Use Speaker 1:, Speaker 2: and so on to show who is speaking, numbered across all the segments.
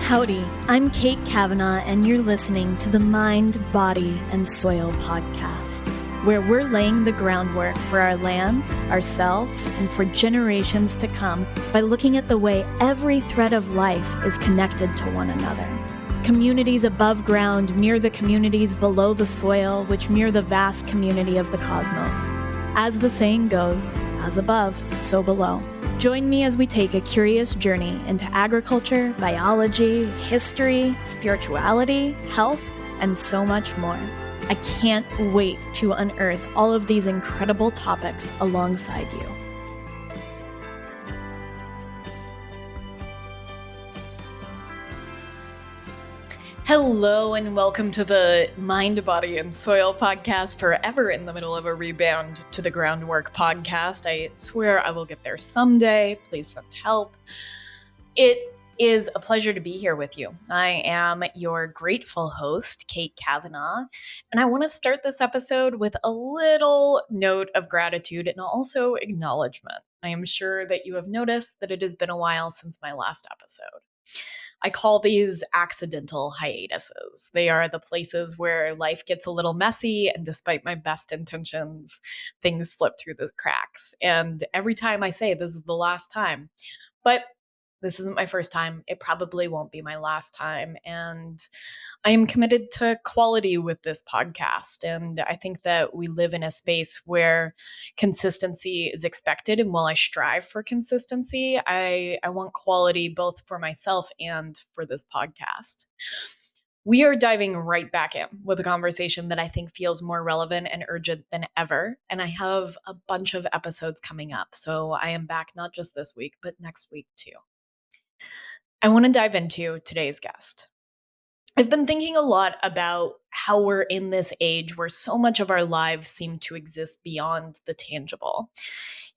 Speaker 1: Howdy, I'm Kate Kavanaugh, and you're listening to the Mind, Body, and Soil podcast, where we're laying the groundwork for our land, ourselves, and for generations to come by looking at the way every thread of life is connected to one another. Communities above ground mirror the communities below the soil, which mirror the vast community of the cosmos. As the saying goes, as above, so below. Join me as we take a curious journey into agriculture, biology, history, spirituality, health, and so much more. I can't wait to unearth all of these incredible topics alongside you. Hello and welcome to the Mind, Body, and Soil podcast, forever in the middle of a rebound to the groundwork podcast. I swear I will get there someday. Please send help. It is a pleasure to be here with you. I am your grateful host, Kate Kavanaugh, and I want to start this episode with a little note of gratitude and also acknowledgement. I am sure that you have noticed that it has been a while since my last episode. I call these accidental hiatuses. They are the places where life gets a little messy, and despite my best intentions, things slip through the cracks. And every time I say this is the last time, but this isn't my first time. It probably won't be my last time. And I am committed to quality with this podcast. And I think that we live in a space where consistency is expected. And while I strive for consistency, I want quality both for myself and for this podcast. We are diving right back in with a conversation that I think feels more relevant and urgent than ever. And I have a bunch of episodes coming up. So I am back not just this week, but next week too. I want to dive into today's guest. I've been thinking a lot about how we're in this age where so much of our lives seem to exist beyond the tangible.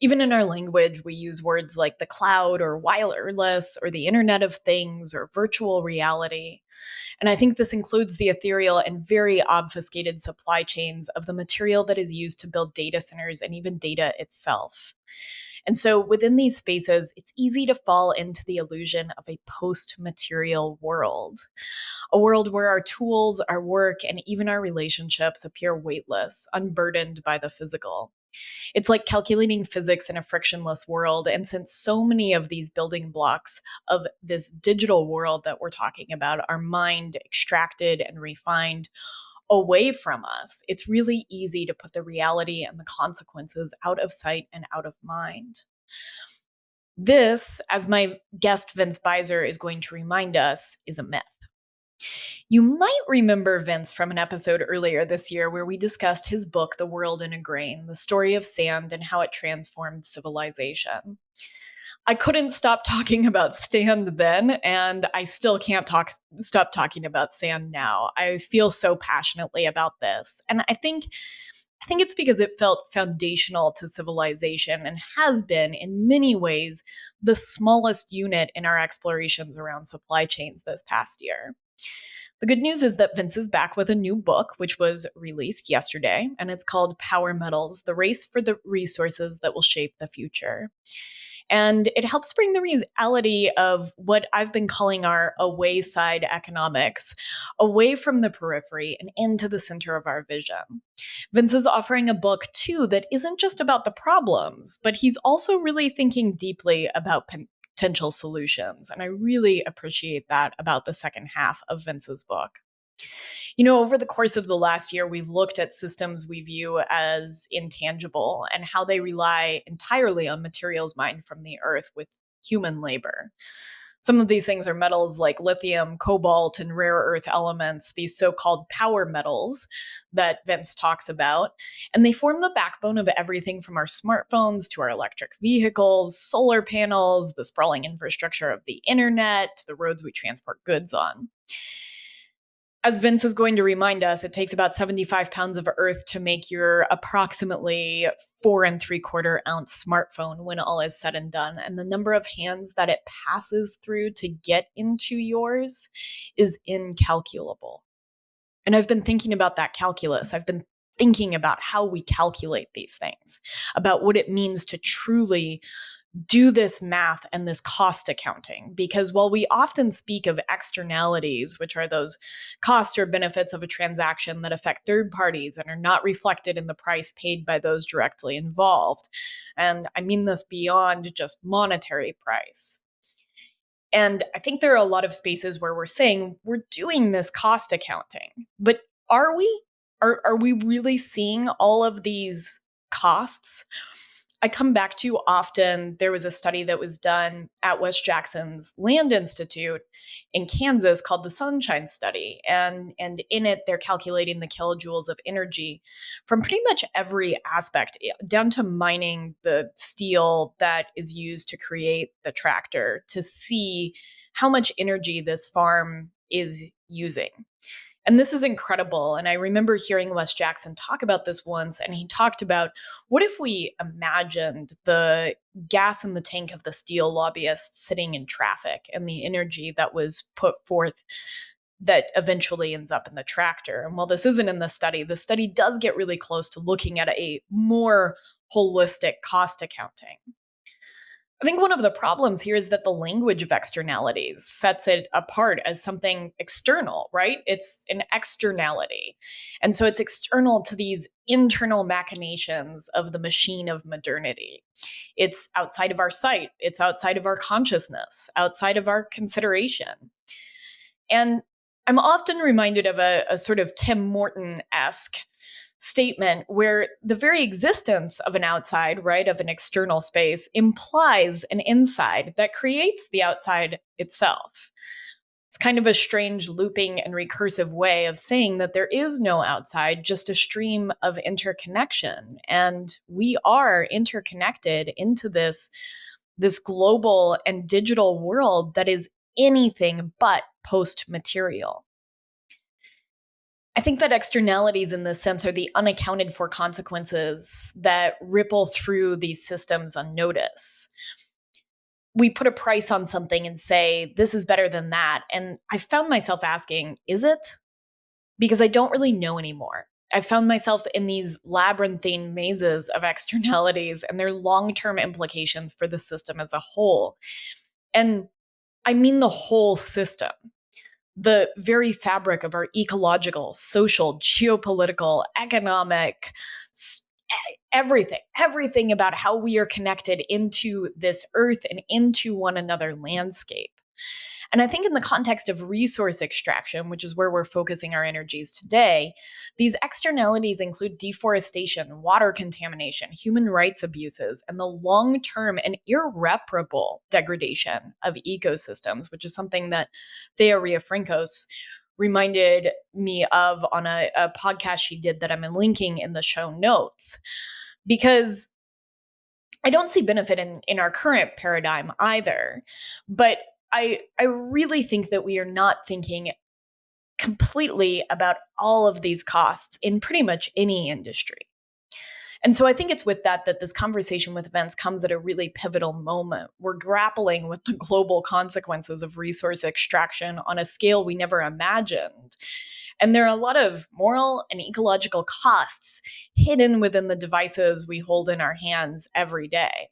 Speaker 1: Even in our language, we use words like the cloud or wireless or the Internet of Things or virtual reality. And I think this includes the ethereal and very obfuscated supply chains of the material that is used to build data centers and even data itself. And so within these spaces, it's easy to fall into the illusion of a post-material world, a world where our tools, our work, and even our relationships appear weightless, unburdened by the physical. It's like calculating physics in a frictionless world. And since so many of these building blocks of this digital world that we're talking about are mined, extracted, and refined away from us, it's really easy to put the reality and the consequences out of sight and out of mind. This, as my guest Vince Beiser is going to remind us, is a myth. You might remember Vince from an episode earlier this year where we discussed his book, The World in a Grain, the story of sand and how it transformed civilization. I couldn't stop talking about sand then, and I still can't stop talking about sand now. I feel so passionately about this. And I think it's because it felt foundational to civilization and has been, in many ways, the smallest unit in our explorations around supply chains this past year. The good news is that Vince is back with a new book, which was released yesterday, and it's called Power Metals: The Race for the Resources That Will Shape the Future. And it helps bring the reality of what I've been calling our away side economics away from the periphery and into the center of our vision. Vince is offering a book, too, that isn't just about the problems, but he's also really thinking deeply about potential solutions. And I really appreciate that about the second half of Vince's book. You know, over the course of the last year, we've looked at systems we view as intangible and how they rely entirely on materials mined from the earth with human labor. Some of these things are metals like lithium, cobalt, and rare earth elements, these so-called power metals that Vince talks about. And they form the backbone of everything from our smartphones to our electric vehicles, solar panels, the sprawling infrastructure of the internet, to the roads we transport goods on. As Vince is going to remind us, it takes about 75 pounds of earth to make your approximately 4 3/4 ounce smartphone when all is said and done. And the number of hands that it passes through to get into yours is incalculable. And I've been thinking about that calculus. I've been thinking about how we calculate these things, about what it means to truly do this math and this cost accounting. Because while we often speak of externalities, which are those costs or benefits of a transaction that affect third parties and are not reflected in the price paid by those directly involved, and I mean this beyond just monetary price. And I think there are a lot of spaces where we're saying we're doing this cost accounting, but are we? Are we really seeing all of these costs? I come back to often there was a study that was done at West Jackson's Land Institute in Kansas called the Sunshine Study. And in it, they're calculating the kilojoules of energy from pretty much every aspect, down to mining the steel that is used to create the tractor to see how much energy this farm is using. And this is incredible. And I remember hearing Wes Jackson talk about this once, and he talked about what if we imagined the gas in the tank of the steel lobbyists sitting in traffic and the energy that was put forth that eventually ends up in the tractor. And while this isn't in the study does get really close to looking at a more holistic cost accounting. I think one of the problems here is that the language of externalities sets it apart as something external, right? It's an externality. And so it's external to these internal machinations of the machine of modernity. It's outside of our sight, it's outside of our consciousness, outside of our consideration. And I'm often reminded of a sort of Tim Morton-esque statement where the very existence of an outside, right, of an external space implies an inside that creates the outside itself. It's kind of a strange looping and recursive way of saying that there is no outside, just a stream of interconnection. And we are interconnected into this global and digital world that is anything but post-material. I think that externalities in this sense are the unaccounted for consequences that ripple through these systems unnoticed. We put a price on something and say, this is better than that. And I found myself asking, is it? Because I don't really know anymore. I found myself in these labyrinthine mazes of externalities and their long-term implications for the system as a whole. And I mean the whole system. The very fabric of our ecological, social, geopolitical, economic, everything about how we are connected into this earth and into one another landscape. And I think in the context of resource extraction, which is where we're focusing our energies today, these externalities include deforestation, water contamination, human rights abuses, and the long-term and irreparable degradation of ecosystems, which is something that Thea Riafrancos reminded me of on a podcast she did that I'm linking in the show notes. Because I don't see benefit in our current paradigm either. But I really think that we are not thinking completely about all of these costs in pretty much any industry. And so I think it's with that this conversation with Vince comes at a really pivotal moment. We're grappling with the global consequences of resource extraction on a scale we never imagined. And there are a lot of moral and ecological costs hidden within the devices we hold in our hands every day.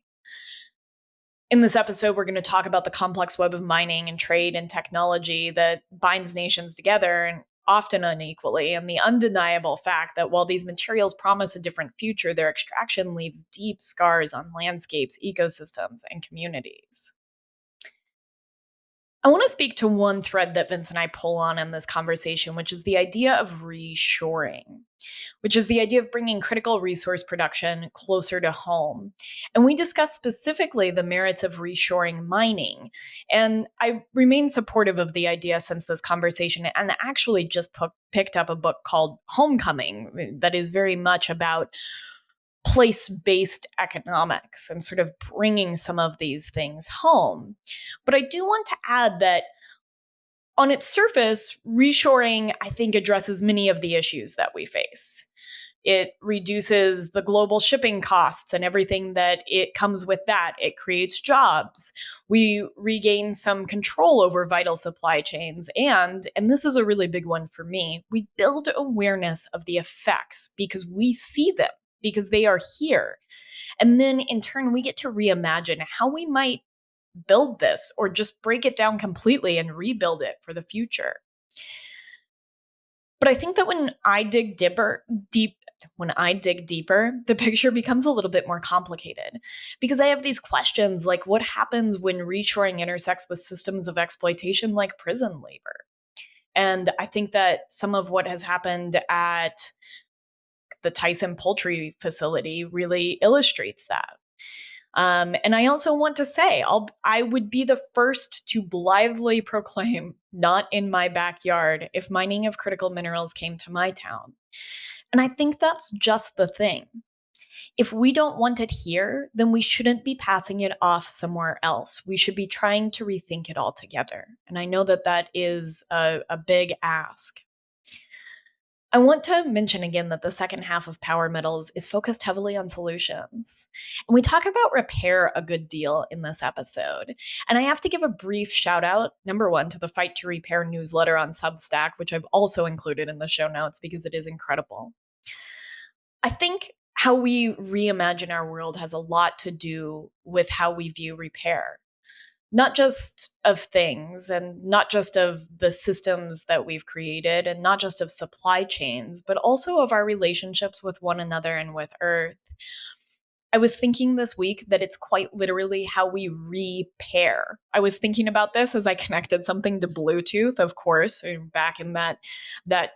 Speaker 1: In this episode, we're going to talk about the complex web of mining and trade and technology that binds nations together, and often unequally, and the undeniable fact that while these materials promise a different future, their extraction leaves deep scars on landscapes, ecosystems, and communities. I want to speak to one thread that Vince and I pull on in this conversation, which is the idea of reshoring, which is the idea of bringing critical resource production closer to home. And we discuss specifically the merits of reshoring mining. And I remain supportive of the idea since this conversation, and actually just picked up a book called Homecoming that is very much about place-based economics and sort of bringing some of these things home. But I do want to add that on its surface, reshoring, I think, addresses many of the issues that we face. It reduces the global shipping costs and everything that it comes with that. It creates jobs. We regain some control over vital supply chains. And this is a really big one for me, we build awareness of the effects because we see them. because they are here. And then in turn, we get to reimagine how we might build this or just break it down completely and rebuild it for the future. But I think that when I dig deeper, the picture becomes a little bit more complicated because I have these questions like what happens when reshoring intersects with systems of exploitation like prison labor? And I think that some of what has happened at the Tyson poultry facility really illustrates that. And I also want to say, I would be the first to blithely proclaim, not in my backyard, if mining of critical minerals came to my town. And I think that's just the thing. If we don't want it here, then we shouldn't be passing it off somewhere else. We should be trying to rethink it altogether. And I know that that is a big ask. I want to mention again that the second half of Power Metals is focused heavily on solutions. And we talk about repair a good deal in this episode. And I have to give a brief shout out, number one, to the Fight to Repair newsletter on Substack, which I've also included in the show notes because it is incredible. I think how we reimagine our world has a lot to do with how we view repair, not just of things and not just of the systems that we've created and not just of supply chains, but also of our relationships with one another and with Earth. I was thinking this week that it's quite literally how we repair. I was thinking about this as I connected something to Bluetooth, of course, back in that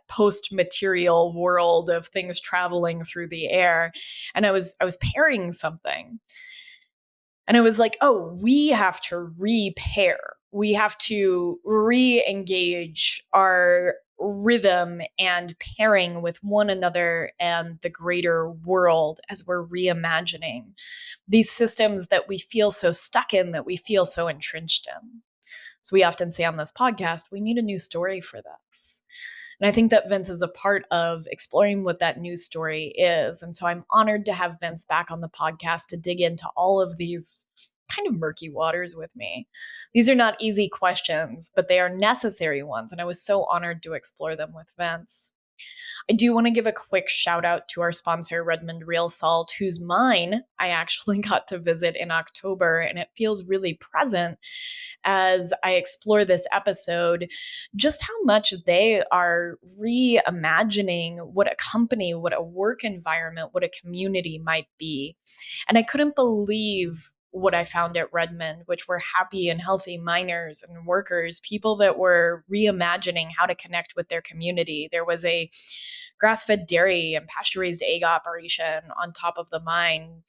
Speaker 1: post-material world of things traveling through the air, and I was pairing something. And I was like, oh, we have to repair. We have to re engage our rhythm and pairing with one another and the greater world as we're reimagining these systems that we feel so stuck in, that we feel so entrenched in. So we often say on this podcast, we need a new story for this. And I think that Vince is a part of exploring what that news story is. And so I'm honored to have Vince back on the podcast to dig into all of these kind of murky waters with me. These are not easy questions, but they are necessary ones. And I was so honored to explore them with Vince. I do want to give a quick shout out to our sponsor, Redmond Real Salt, whose mine I actually got to visit in October, and it feels really present as I explore this episode, just how much they are reimagining what a company, what a work environment, what a community might be. And I couldn't believe what I found at Redmond, which were happy and healthy miners and workers, people that were reimagining how to connect with their community. There was a grass-fed dairy and pasture-raised egg operation on top of the mine,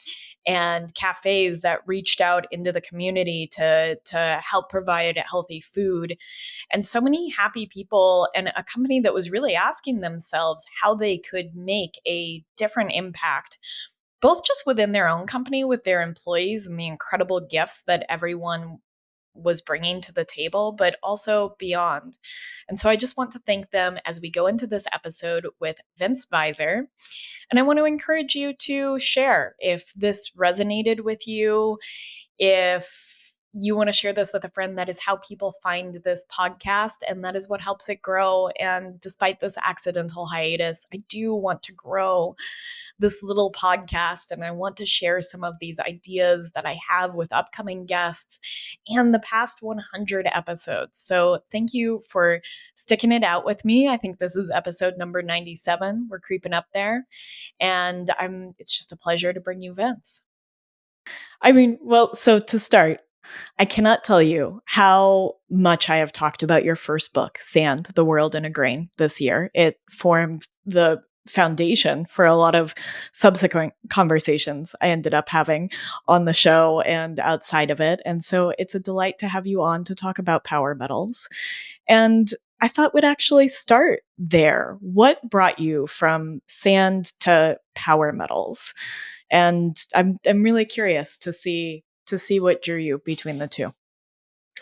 Speaker 1: and cafes that reached out into the community to help provide healthy food. And so many happy people, and a company that was really asking themselves how they could make a different impact, both just within their own company with their employees and the incredible gifts that everyone was bringing to the table, but also beyond. And so I just want to thank them as we go into this episode with Vince Beiser. And I want to encourage you to share if this resonated with you, if you want to share this with a friend. That is how people find this podcast, and that is what helps it grow. And despite this accidental hiatus, I do want to grow this little podcast, and I want to share some of these ideas that I have with upcoming guests and the past 100 episodes. So thank you for sticking it out with me. I think this is episode number 97. We're creeping up there, and it's just a pleasure to bring you Vince. I mean, well, so to start, I cannot tell you how much I have talked about your first book, Sand, The World in a Grain, this year. It formed the foundation for a lot of subsequent conversations I ended up having on the show and outside of it. And so it's a delight to have you on to talk about power metals. And I thought we'd actually start there. What brought you from sand to power metals? And I'm really curious to see what drew you between the two.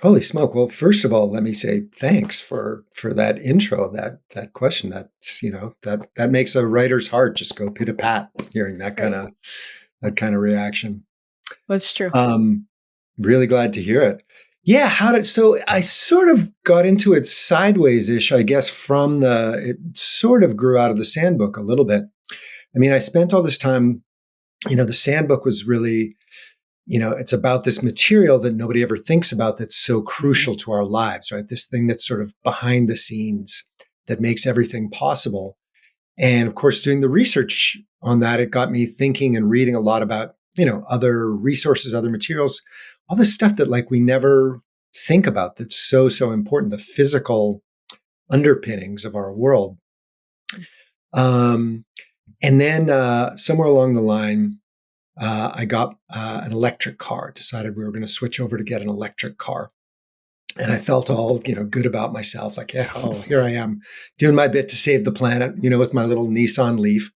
Speaker 2: Holy smoke. Well, first of all, let me say thanks for that intro, that question. That's, that makes a writer's heart just go pit a pat hearing that kind of reaction.
Speaker 1: That's true.
Speaker 2: Really glad to hear it. Yeah, so I sort of got into it sideways-ish, I guess, it sort of grew out of the Sand book a little bit. I mean, I spent all this time, the sand book was really, it's about this material that nobody ever thinks about that's so crucial to our lives, right? This thing that's sort of behind the scenes that makes everything possible. And of course, doing the research on that, it got me thinking and reading a lot about, other resources, other materials, all this stuff that like we never think about that's so, so important, the physical underpinnings of our world. Um, and then somewhere along the line, I got an electric car, decided we were going to switch over to get an electric car. And I felt all, good about myself. Like, yeah, oh, here I am doing my bit to save the planet, with my little Nissan Leaf.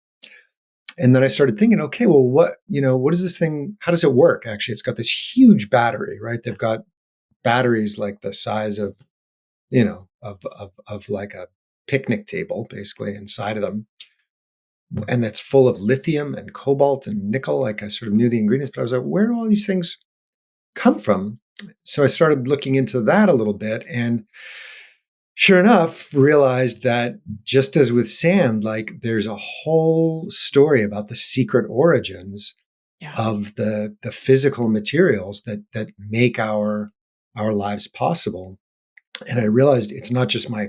Speaker 2: And then I started thinking, okay, well, what is this thing? How does it work? Actually, it's got this huge battery, right? They've got batteries like the size of, of like a picnic table, basically inside of them. And that's full of lithium and cobalt and nickel. Like I sort of knew the ingredients, but I was like, where do all these things come from? So I started looking into that a little bit, and sure enough, realized that just as with sand, like there's a whole story about the secret origins of the physical materials that make our lives possible. And I realized it's not just my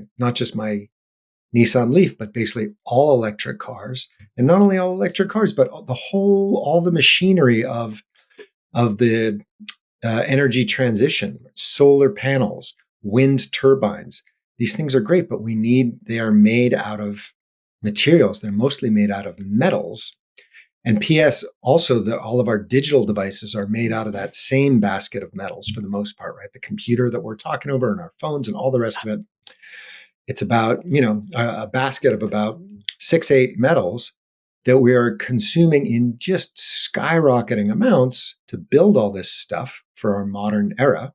Speaker 2: Nissan Leaf, but basically all electric cars, and not only all electric cars, but all the machinery of the energy transition, solar panels, wind turbines. These things are great, but they are made out of materials. They're mostly made out of metals. And PS, also, all of our digital devices are made out of that same basket of metals for the most part, right? The computer that we're talking over and our phones and all the rest of it. It's about, a basket of about 6, 8 metals that we are consuming in just skyrocketing amounts to build all this stuff for our modern era.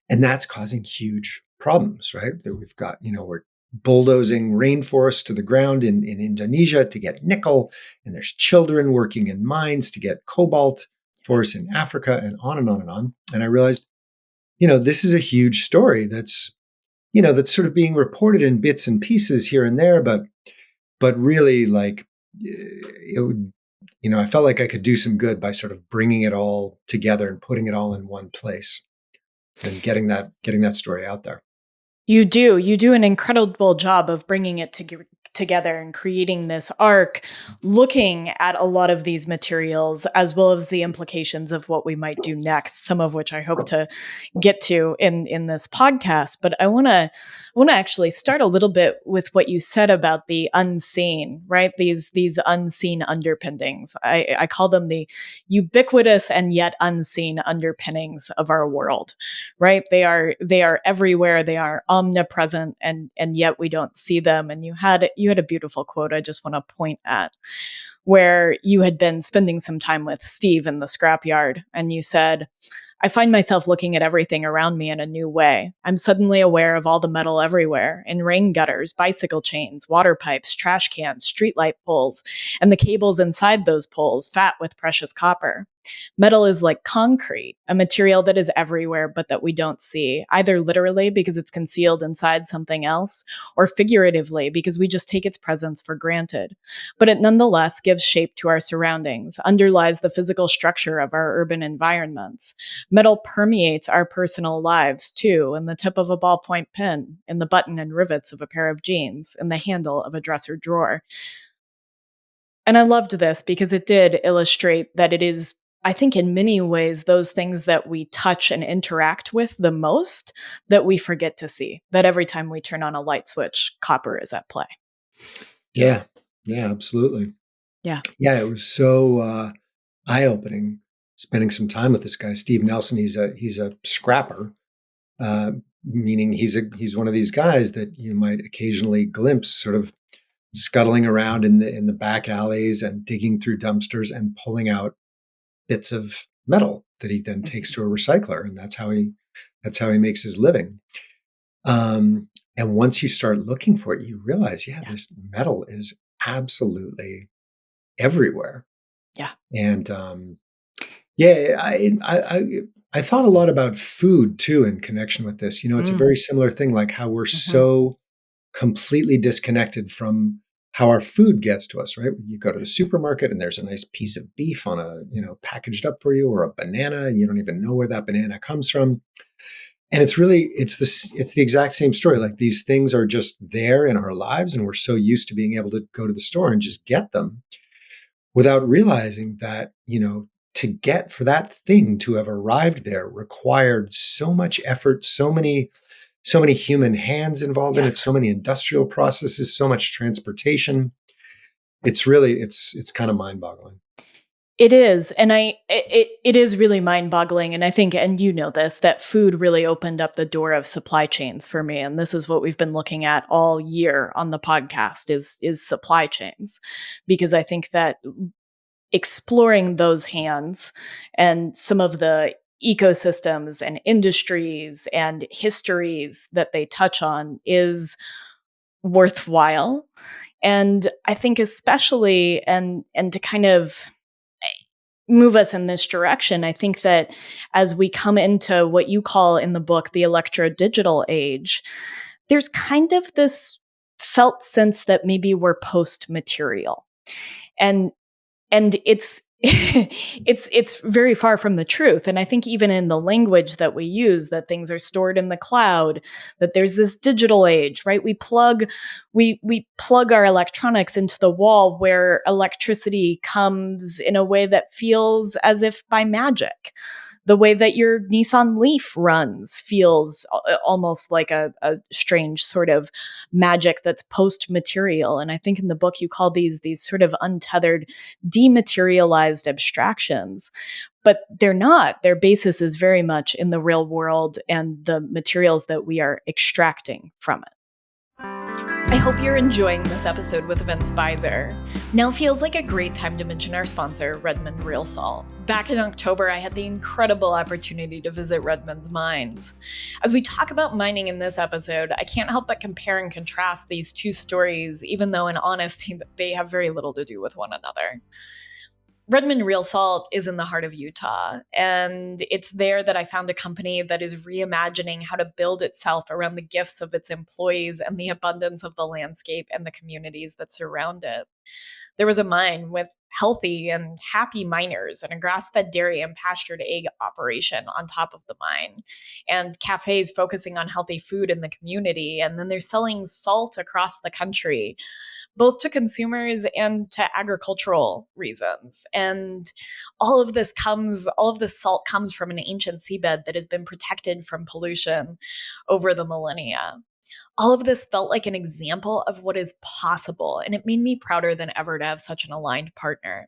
Speaker 2: And that's causing huge problems, right? That we've got, we're bulldozing rainforests to the ground in Indonesia to get nickel, and there's children working in mines to get cobalt, forests in Africa, and on and on and on. And I realized, this is a huge story that's sort of being reported in bits and pieces here and there, but really like it would, I felt like I could do some good by sort of bringing it all together and putting it all in one place and getting that story out there.
Speaker 1: You do an incredible job of bringing it together and creating this arc, looking at a lot of these materials as well as the implications of what we might do next, some of which I hope to get to in this podcast. But I want to actually start a little bit with what you said about the unseen, right? These unseen underpinnings. I call them the ubiquitous and yet unseen underpinnings of our world, right? They are everywhere. They are omnipresent, and yet we don't see them. And you had a beautiful quote I just want to point at, where you had been spending some time with Steve in the scrapyard, and you said, I find myself looking at everything around me in a new way. I'm suddenly aware of all the metal everywhere, in rain gutters, bicycle chains, water pipes, trash cans, streetlight poles, and the cables inside those poles, fat with precious copper. Metal is like concrete, a material that is everywhere but that we don't see, either literally because it's concealed inside something else, or figuratively because we just take its presence for granted. But it nonetheless gives shape to our surroundings, underlies the physical structure of our urban environments. Metal permeates our personal lives too, in the tip of a ballpoint pen, in the button and rivets of a pair of jeans, in the handle of a dresser drawer. And I loved this because it did illustrate that it is, I think, in many ways, those things that we touch and interact with the most that we forget to see, that every time we turn on a light switch, copper is at play.
Speaker 2: Yeah. Yeah, absolutely.
Speaker 1: Yeah.
Speaker 2: Yeah, it was so eye-opening spending some time with this guy, Steve Nelson. He's a scrapper, meaning he's one of these guys that you might occasionally glimpse sort of scuttling around in the back alleys and digging through dumpsters and pulling out bits of metal that he then takes to a recycler, and that's how he makes his living. And once you start looking for it, you realize, this metal is absolutely everywhere.
Speaker 1: Yeah.
Speaker 2: And I thought a lot about food too in connection with this. It's a very similar thing, like how we're so completely disconnected from how our food gets to us, right? You go to the supermarket and there's a nice piece of beef on a, packaged up for you, or a banana, and you don't even know where that banana comes from. And it's the exact same story. Like, these things are just there in our lives, and we're so used to being able to go to the store and just get them without realizing that, to get for that thing to have arrived there required so much effort, so many human hands involved in it,
Speaker 1: Yes.
Speaker 2: so many industrial processes, so much transportation. It's kind of mind-boggling.
Speaker 1: It is, and it is really mind-boggling, and I think, and you know this, that food really opened up the door of supply chains for me, and this is what we've been looking at all year on the podcast is supply chains, because I think that exploring those hands and some of the ecosystems and industries and histories that they touch on is worthwhile. And I think especially, and to kind of move us in this direction, I think that as we come into what you call in the book the electro digital age, there's kind of this felt sense that maybe we're post material. And it's it's very far from the truth. And I think even in the language that we use, that things are stored in the cloud, that there's this digital age, right? We plug our electronics into the wall, where electricity comes in a way that feels as if by magic. The way that your Nissan Leaf runs feels almost like a strange sort of magic that's post material. And I think in the book you call these sort of untethered, dematerialized abstractions, but they're not. Their basis is very much in the real world and the materials that we are extracting from it. I hope you're enjoying this episode with Vince Beiser. Now feels like a great time to mention our sponsor, Redmond Real Salt. Back in October, I had the incredible opportunity to visit Redmond's mines. As we talk about mining in this episode, I can't help but compare and contrast these two stories, even though in honesty, they have very little to do with one another. Redmond Real Salt is in the heart of Utah, and it's there that I found a company that is reimagining how to build itself around the gifts of its employees and the abundance of the landscape and the communities that surround it. There was a mine with healthy and happy miners and a grass-fed dairy and pastured egg operation on top of the mine, and cafes focusing on healthy food in the community. And then they're selling salt across the country, both to consumers and to agricultural reasons. And all of this salt comes from an ancient seabed that has been protected from pollution over the millennia. All of this felt like an example of what is possible, and it made me prouder than ever to have such an aligned partner.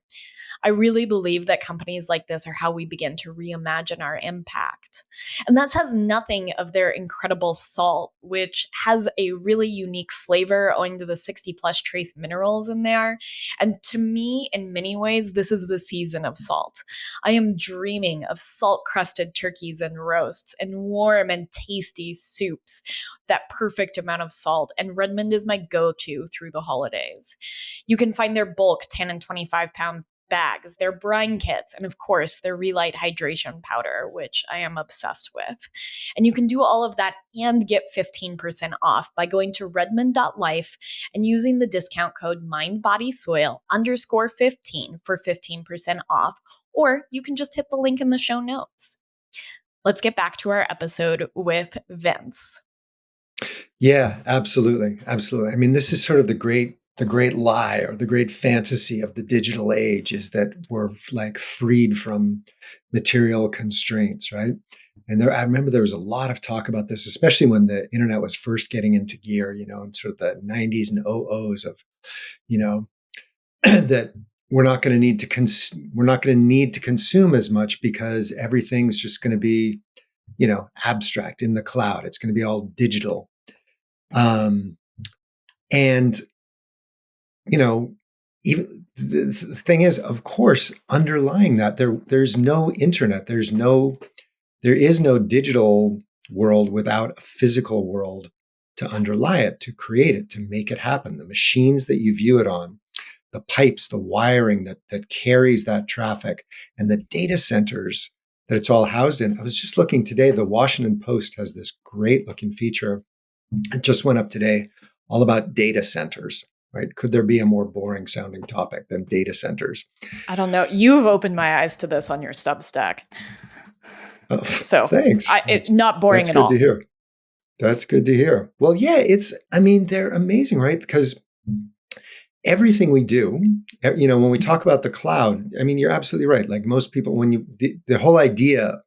Speaker 1: I really believe that companies like this are how we begin to reimagine our impact. And that says nothing of their incredible salt, which has a really unique flavor owing to the 60 plus trace minerals in there. And to me, in many ways, this is the season of salt. I am dreaming of salt crusted turkeys and roasts and warm and tasty soups, that perfect amount of salt. And Redmond is my go to through the holidays. You can find their bulk 10 and 25-pound bags, their brine kits, and of course, their Relight hydration powder, which I am obsessed with. And you can do all of that and get 15% off by going to redmond.life and using the discount code mindbodysoil_15 for 15% off, or you can just hit the link in the show notes. Let's get back to our episode with Vince.
Speaker 2: Yeah, absolutely. Absolutely. I mean, this is sort of the great lie, or the great fantasy of the digital age, is that we're like freed from material constraints, right? And I remember there was a lot of talk about this, especially when the internet was first getting into gear, in sort of the 90s and 00s of, you know, that we're not going to need to consume as much, because everything's just going to be, abstract in the cloud. It's going to be all digital. Um, and you know, even the thing is, of course, underlying that, there's no internet, there is no digital world without a physical world to underlie it, to create it, to make it happen. The machines that you view it on, the pipes, the wiring that carries that traffic, and the data centers that it's all housed in. I was just looking today, the Washington Post has this great looking feature. It just went up today, all about data centers. right? Could there be a more boring sounding topic than data centers?
Speaker 1: I don't know. You've opened my eyes to this on your Substack.
Speaker 2: Oh,
Speaker 1: So
Speaker 2: thanks.
Speaker 1: it's not boring
Speaker 2: That's
Speaker 1: at
Speaker 2: good to
Speaker 1: all.
Speaker 2: hear. That's good to hear. Well, yeah, I mean, they're amazing, right? Because everything we do, when we talk about the cloud, I mean, you're absolutely right. Like most people, the whole idea,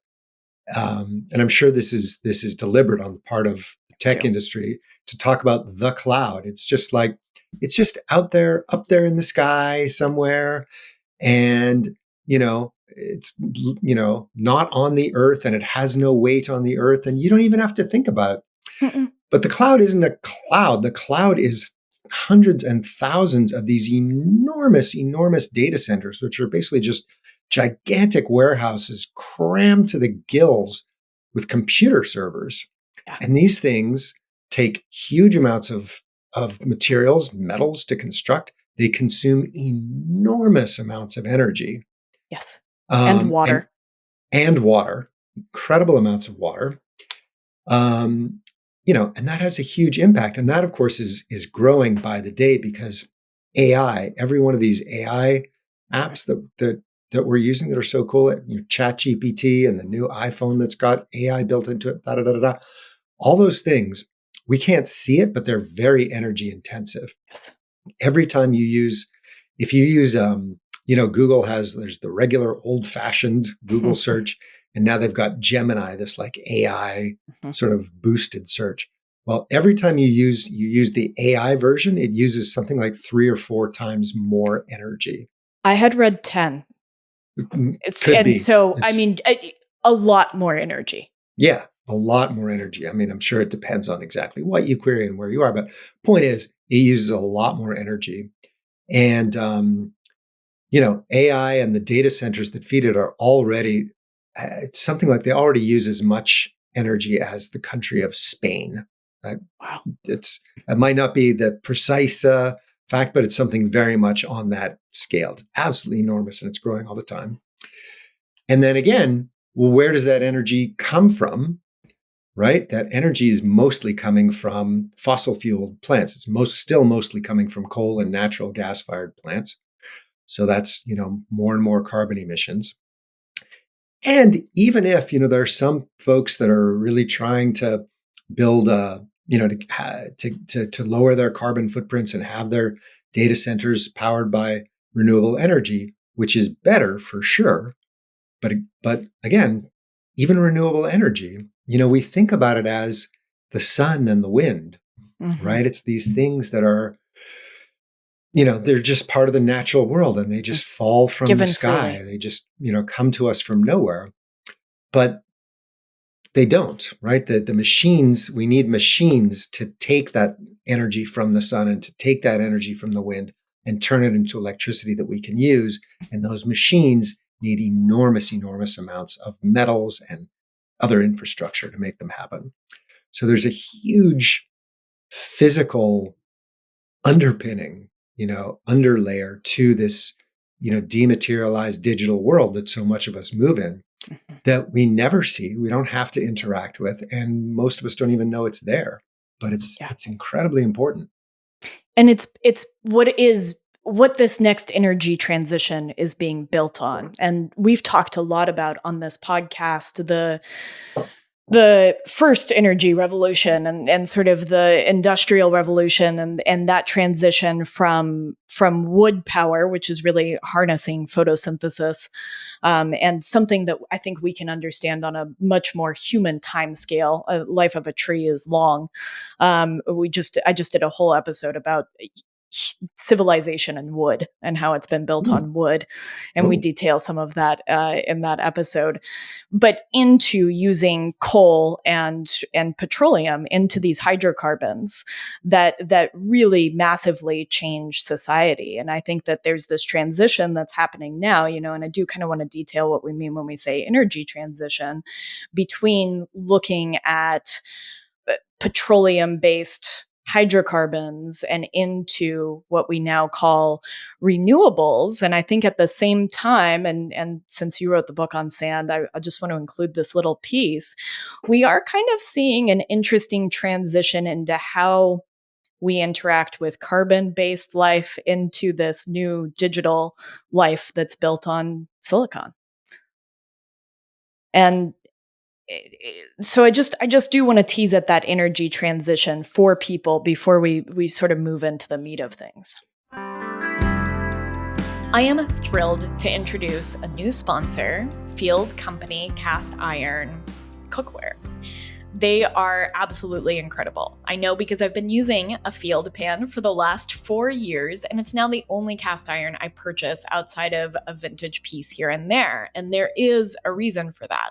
Speaker 2: and I'm sure this is deliberate on the part of the tech
Speaker 1: Too.
Speaker 2: industry to talk about the cloud. It's just like it's just out there, up there in the sky somewhere, and it's not on the earth, and it has no weight on the earth, and you don't even have to think about it.
Speaker 1: Mm-mm.
Speaker 2: But the cloud isn't a cloud. The cloud is hundreds and thousands of these enormous, enormous data centers, which are basically just gigantic warehouses crammed to the gills with computer servers.
Speaker 1: Yeah.
Speaker 2: And these things take huge amounts of materials, metals to construct. They consume enormous amounts of energy.
Speaker 1: Yes. And
Speaker 2: um, and,
Speaker 1: water.
Speaker 2: and water, incredible amounts of water. um, and that has a huge impact. And that, of course, is growing by the day because AI, every one of these AI apps that we're using that are so cool, Chat GPT and the new iPhone that's got AI built into it, da da da da da, all those things, we can't see it, but they're very energy intensive.
Speaker 1: Yes.
Speaker 2: Every time if you use, there's the regular old fashioned Google search, and now they've got Gemini, this like AI sort of boosted search. Well, every time you use the AI version, it uses something like 3 or 4 times more energy.
Speaker 1: I had read 10.
Speaker 2: Could be.
Speaker 1: I
Speaker 2: It's
Speaker 1: mean, a lot more energy.
Speaker 2: Yeah, a lot more energy. I mean, I'm sure it depends on exactly what you query and where you are, but point is, it uses a lot more energy. And AI and the data centers that feed it are already, it's something like they already use as much energy as the country of Spain. Uh,
Speaker 1: Wow.
Speaker 2: it might not be the precise fact, but it's something very much on that scale. It's absolutely enormous, and it's growing all the time. And then again, well, where does that energy come from? Right? That energy is mostly coming from fossil fueled plants. It's still mostly coming from coal and natural gas fired plants. So that's, more and more carbon emissions. And even if, there are some folks that are really trying to build to lower their carbon footprints and have their data centers powered by renewable energy, which is better for sure. But again, even renewable energy, we think about it as the sun and the wind, right? It's these things that are, they're just part of the natural world, and they just fall from the
Speaker 1: Given
Speaker 2: sky.
Speaker 1: freely.
Speaker 2: They just, come to us from nowhere. But they don't, right? The machines, we need machines to take that energy from the sun and to take that energy from the wind and turn it into electricity that we can use. And those machines need enormous, enormous amounts of metals and other infrastructure to make them happen. So there's a huge physical underpinning, underlayer to this, dematerialized digital world that so much of us move in, that we never see, we don't have to interact with, and most of us don't even know it's there. But
Speaker 1: Yeah.
Speaker 2: it's incredibly important.
Speaker 1: And it's what this next energy transition is being built on. And we've talked a lot about on this podcast the first energy revolution and sort of the industrial revolution and that transition from wood power, which is really harnessing photosynthesis, and something that I think we can understand on a much more human time scale. A life of a tree is long. I just did a whole episode about civilization and wood and how it's been built on wood, and we
Speaker 2: Oh,
Speaker 1: detail some of that in that episode. But into using coal and petroleum into these hydrocarbons that really massively change society. And I think that there's this transition that's happening now, and I do kind of want to detail what we mean when we say energy transition, between looking at petroleum based hydrocarbons and into what we now call renewables. And I think at the same time, and since you wrote the book on sand, I just want to include this little piece. We are kind of seeing an interesting transition into how we interact with carbon-based life into this new digital life that's built on silicon. And so I just do want to tease at that energy transition for people before we sort of move into the meat of things. I am thrilled to introduce a new sponsor, Field Company Cast Iron Cookware. They are absolutely incredible. I know because I've been using a Field pan for the last 4 years, and it's now the only cast iron I purchase outside of a vintage piece here and there. And there is a reason for that.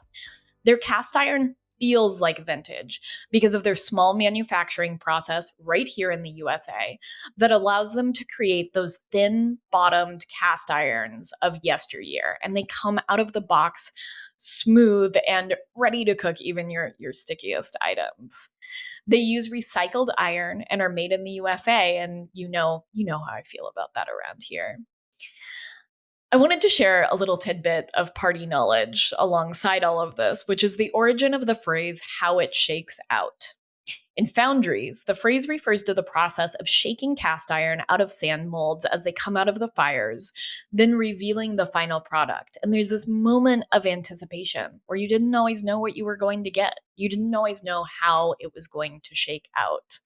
Speaker 1: Their cast iron feels like vintage because of their small manufacturing process right here in the USA that allows them to create those thin bottomed cast irons of yesteryear. And they come out of the box smooth and ready to cook even your stickiest items. They use recycled iron and are made in the USA. And you know how I feel about that around here. I wanted to share a little tidbit of party knowledge alongside all of this, which is the origin of the phrase, how it shakes out. In foundries, the phrase refers to the process of shaking cast iron out of sand molds as they come out of the fires, then revealing the final product. And there's this moment of anticipation where you didn't always know what you were going to get. You didn't always know how it was going to shake out.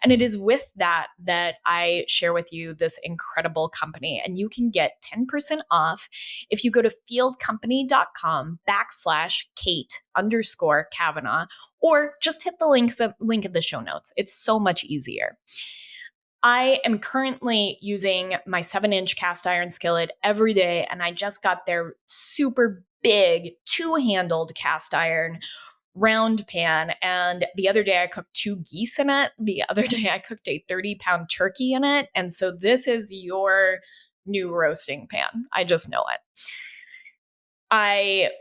Speaker 1: And it is with that that I share with you this incredible company. And you can get 10% off if you go to fieldcompany.com/Kate_Kavanaugh, or just hit the link in the show notes. It's so much easier. I am currently using my 7-inch cast iron skillet every day, and I just got their super big 2-handled cast iron round pan. And the other day I cooked 2 geese in it. The other day I cooked a 30-pound turkey in it. And so this is your new roasting pan. I just know it. I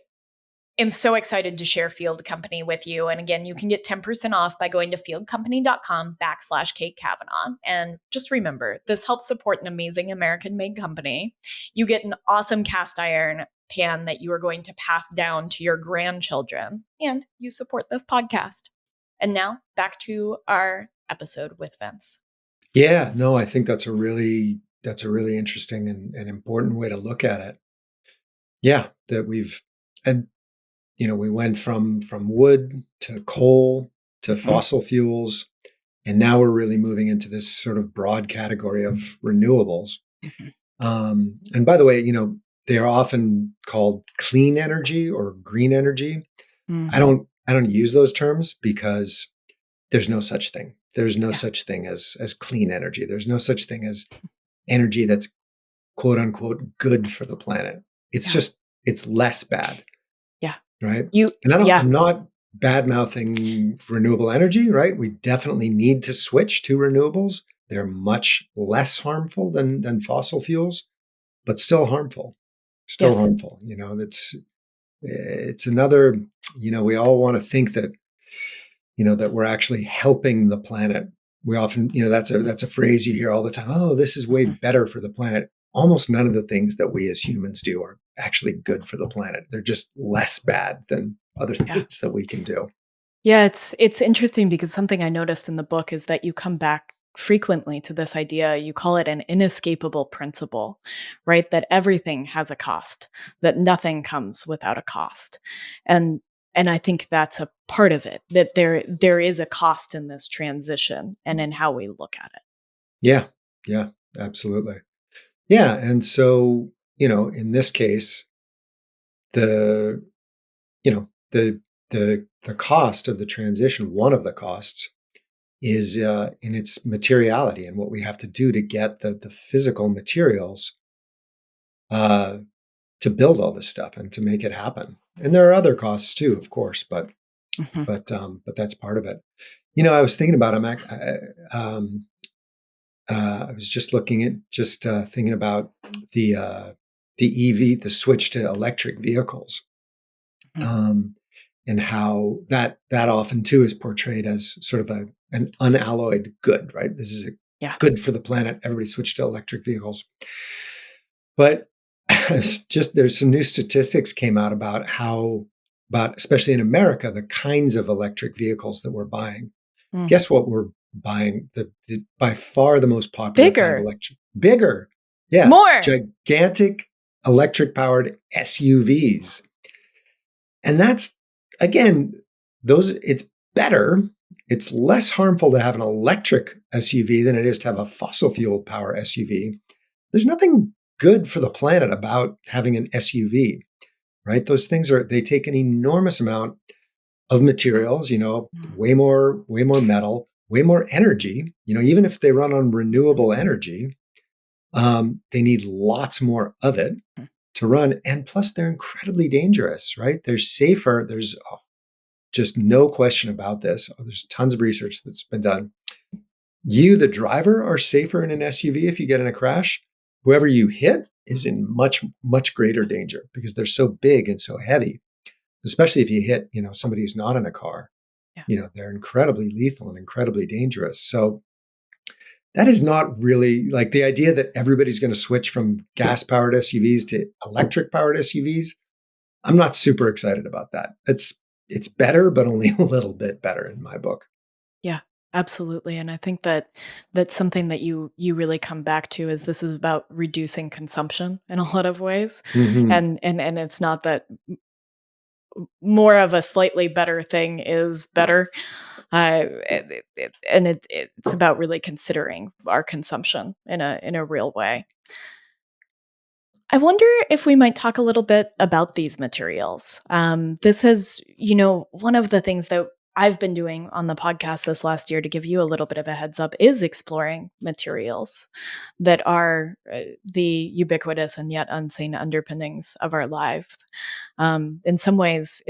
Speaker 1: am so excited to share Field Company with you. And again, you can get 10% off by going to fieldcompany.com/Kate Kavanaugh. And just remember, this helps support an amazing American-made company. You get an awesome cast iron pan that you are going to pass down to your grandchildren, and you support this podcast. And now back to our episode with Vince.
Speaker 2: Yeah, no, I think that's a really interesting and important way to look at it. Yeah, that and we went from wood to coal to fossil fuels, and now we're really moving into this sort of broad category of renewables. And by the way, they are often called clean energy or green energy. I don't use those terms because there's no such thing. There's no such thing as clean energy. There's no such thing as energy that's quote unquote good for the planet. It's just it's less bad.
Speaker 1: Yeah.
Speaker 2: Right. I'm not bad mouthing renewable energy, right? We definitely need to switch to renewables. They're much less harmful than fossil fuels, but still harmful. Still harmful. It's another, we all want to think that, that we're actually helping the planet. We often, that's a phrase you hear all the time. Oh, this is way better for the planet. Almost none of the things that we as humans do are actually good for the planet. They're just less bad than other things that we can do.
Speaker 1: Yeah, it's interesting because something I noticed in the book is that you come back frequently to this idea. You call it an inescapable principle, right? That everything has a cost, that nothing comes without a cost. And I think that's a part of it, that there is a cost in this transition and in how we look at it.
Speaker 2: Yeah. Yeah, absolutely. Yeah. And so, in this case, the, the cost of the transition, one of the costs is in its materiality and what we have to do to get the physical materials to build all this stuff and to make it happen. And there are other costs too, of course, but that's part of it. I was thinking about I was just thinking about the EV, the switch to electric vehicles, and how that often too is portrayed as sort of an unalloyed good, right? This is good for the planet. Everybody switch to electric vehicles. But there's some new statistics came out about especially in America, the kinds of electric vehicles that we're buying. Guess what we're buying the by far the most popular kind of
Speaker 1: Bigger,
Speaker 2: electric, bigger, yeah,
Speaker 1: more.
Speaker 2: gigantic electric powered SUVs. And that's, again, those, it's better. It's less harmful to have an electric SUV than it is to have a fossil fuel power SUV. There's nothing good for the planet about having an SUV, right? Those things they take an enormous amount of materials, way more metal, way more energy. Even if they run on renewable energy, they need lots more of it to run. And plus, they're incredibly dangerous, right? They're safer. There's just no question about this. There's tons of research that's been done. You, the driver, are safer in an SUV if you get in a crash. Whoever you hit is in much, much greater danger because they're so big and so heavy, especially if you hit, somebody who's not in a car.
Speaker 1: Yeah.
Speaker 2: They're incredibly lethal and incredibly dangerous. So that is not really like the idea that everybody's going to switch from gas powered SUVs to electric powered SUVs. I'm not super excited about that. It's better, but only a little bit better in my book.
Speaker 1: Yeah, absolutely. And I think that that's something that you really come back to is this is about reducing consumption in a lot of ways.
Speaker 2: Hmm.
Speaker 1: And it's not that more of a slightly better thing is better. It's about really considering our consumption in a real way. I wonder if we might talk a little bit about these materials. This has, one of the things that I've been doing on the podcast this last year to give you a little bit of a heads up is exploring materials that are the ubiquitous and yet unseen underpinnings of our lives. In some ways,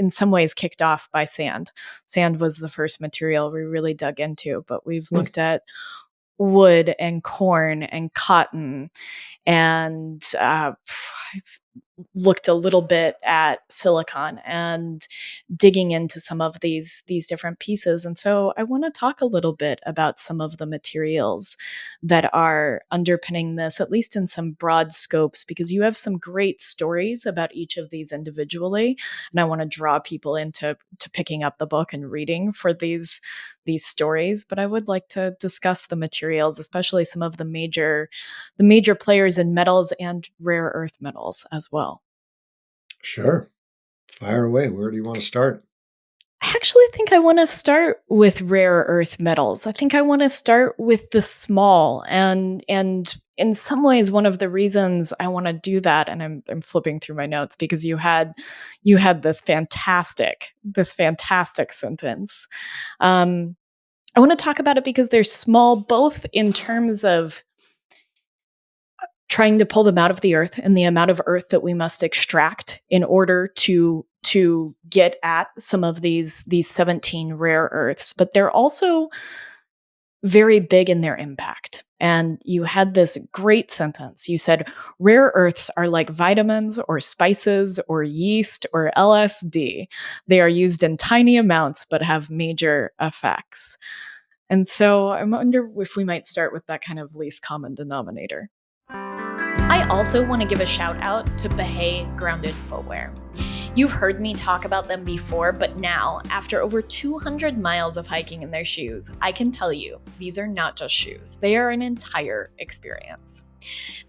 Speaker 1: kicked off by sand. Sand was the first material we really dug into, but we've looked at wood and corn and cotton and I've looked a little bit at silicon and digging into some of these different pieces. And so I want to talk a little bit about some of the materials that are underpinning this, at least in some broad scopes, because you have some great stories about each of these individually. And I want to draw people into picking up the book and reading for these stories. But I would like to discuss the materials, especially some of the major players in metals and rare earth metals as well.
Speaker 2: Sure. Fire away. Where do you want to start?
Speaker 1: I actually think I want to start with rare earth metals. I think I want to start with the small and in some ways one of the reasons I want to do that and I'm flipping through my notes because you had this fantastic sentence. Um I want to talk about it because they're small both in terms of trying to pull them out of the earth and the amount of earth that we must extract in order to get at some of these 17 rare earths, but they're also very big in their impact. And you had this great sentence. You said rare earths are like vitamins or spices or yeast or LSD. They are used in tiny amounts but have major effects. And so I wonder if we might start with that kind of least common denominator. I also want to give a shout out to Bahai Grounded Footwear. You've heard me talk about them before, but now, after over 200 miles of hiking in their shoes, I can tell you these are not just shoes, they are an entire experience.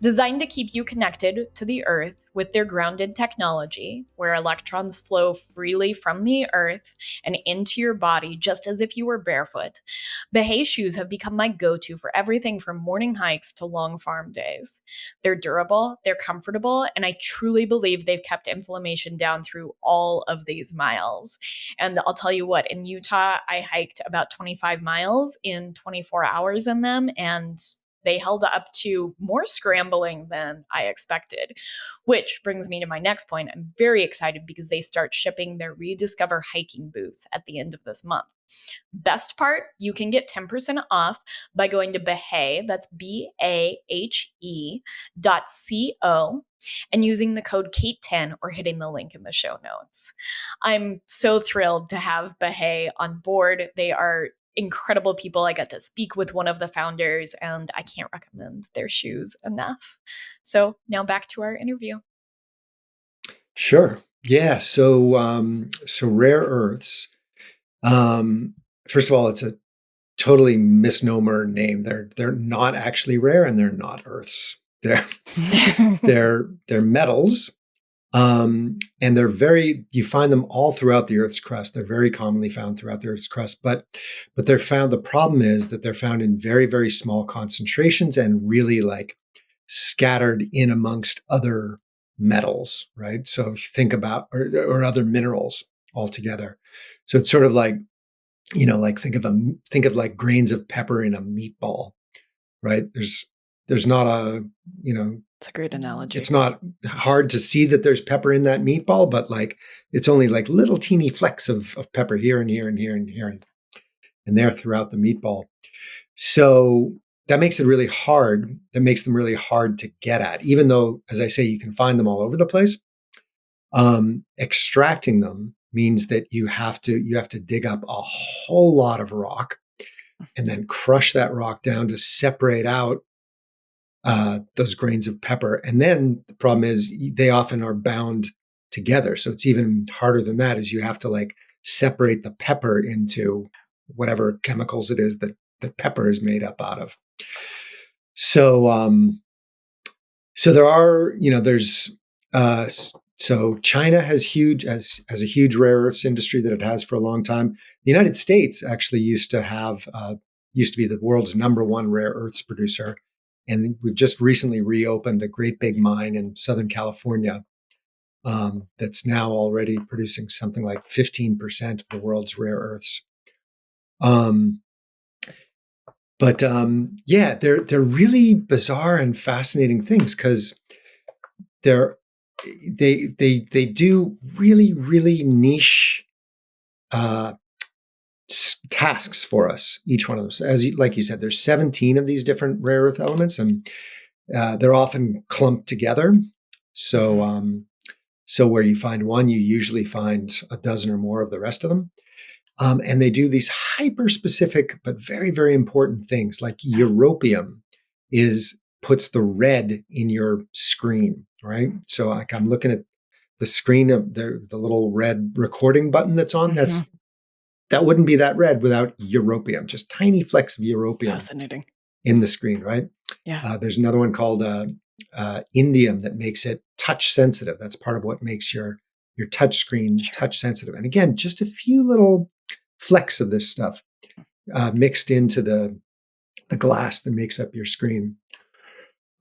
Speaker 1: Designed to keep you connected to the earth with their grounded technology, where electrons flow freely from the earth and into your body just as if you were barefoot, Bahai shoes have become my go-to for everything from morning hikes to long farm days. They're durable, they're comfortable, and I truly believe they've kept inflammation down through all of these miles. And I'll tell you what, in Utah, I hiked about 25 miles in 24 hours in them, and they held up to more scrambling than I expected, which brings me to my next point. I'm very excited because they start shipping their Rediscover hiking boots at the end of this month. Best part, you can get 10% off by going to Bahai, that's BAHE.co, and using the code KATE10 or hitting the link in the show notes. I'm so thrilled to have Bahai on board. They are incredible people. I got to speak with one of the founders, and I can't recommend their shoes enough. So now back to our interview.
Speaker 2: Sure. Yeah. So rare earths. Um, First of all, totally misnomer name. They're not actually rare, and they're not earths. They're they're metals. And you find them all throughout the Earth's crust. They're very commonly found throughout the Earth's crust, but the problem is that they're found in very, very small concentrations and really like scattered in amongst other metals, right? So if you think about, or other minerals altogether. So it's sort of like, like think of like grains of pepper in a meatball, right? There's not a,
Speaker 1: It's a great analogy.
Speaker 2: it's not hard to see that there's pepper in that meatball, but like it's only like little teeny flecks of pepper here and here and here and here and there throughout the meatball. So that makes it really hard. That makes them really hard to get at, even though, as I say, you can find them all over the place. Extracting them means that you have to dig up a whole lot of rock and then crush that rock down to separate out those grains of pepper. And then the problem is they often are bound together. So it's even harder than that, is you have to like separate the pepper into whatever chemicals it is that pepper is made up out of. So there are, so China has a huge rare earths industry that it has for a long time. The United States actually used to be the world's number one rare earths producer. And we've just recently reopened a great big mine in Southern California that's now already producing something like 15% of the world's rare earths. Yeah, they're really bizarre and fascinating things because they do really, really niche tasks for us, each one of them. So like you said, there's 17 of these different rare earth elements, and they're often clumped together. So where you find one, you usually find a dozen or more of the rest of them. And they do these hyper specific but very, very important things, like europium puts the red in your screen, right? So like I'm looking at the screen of the little red recording button that's on. That wouldn't be that red without europium, just tiny flecks of europium.
Speaker 1: Fascinating.
Speaker 2: In the screen, right?
Speaker 1: Yeah.
Speaker 2: There's another one called indium that makes it touch sensitive. That's part of what makes your touch screen touch sensitive. And again, just a few little flecks of this stuff mixed into the glass that makes up your screen.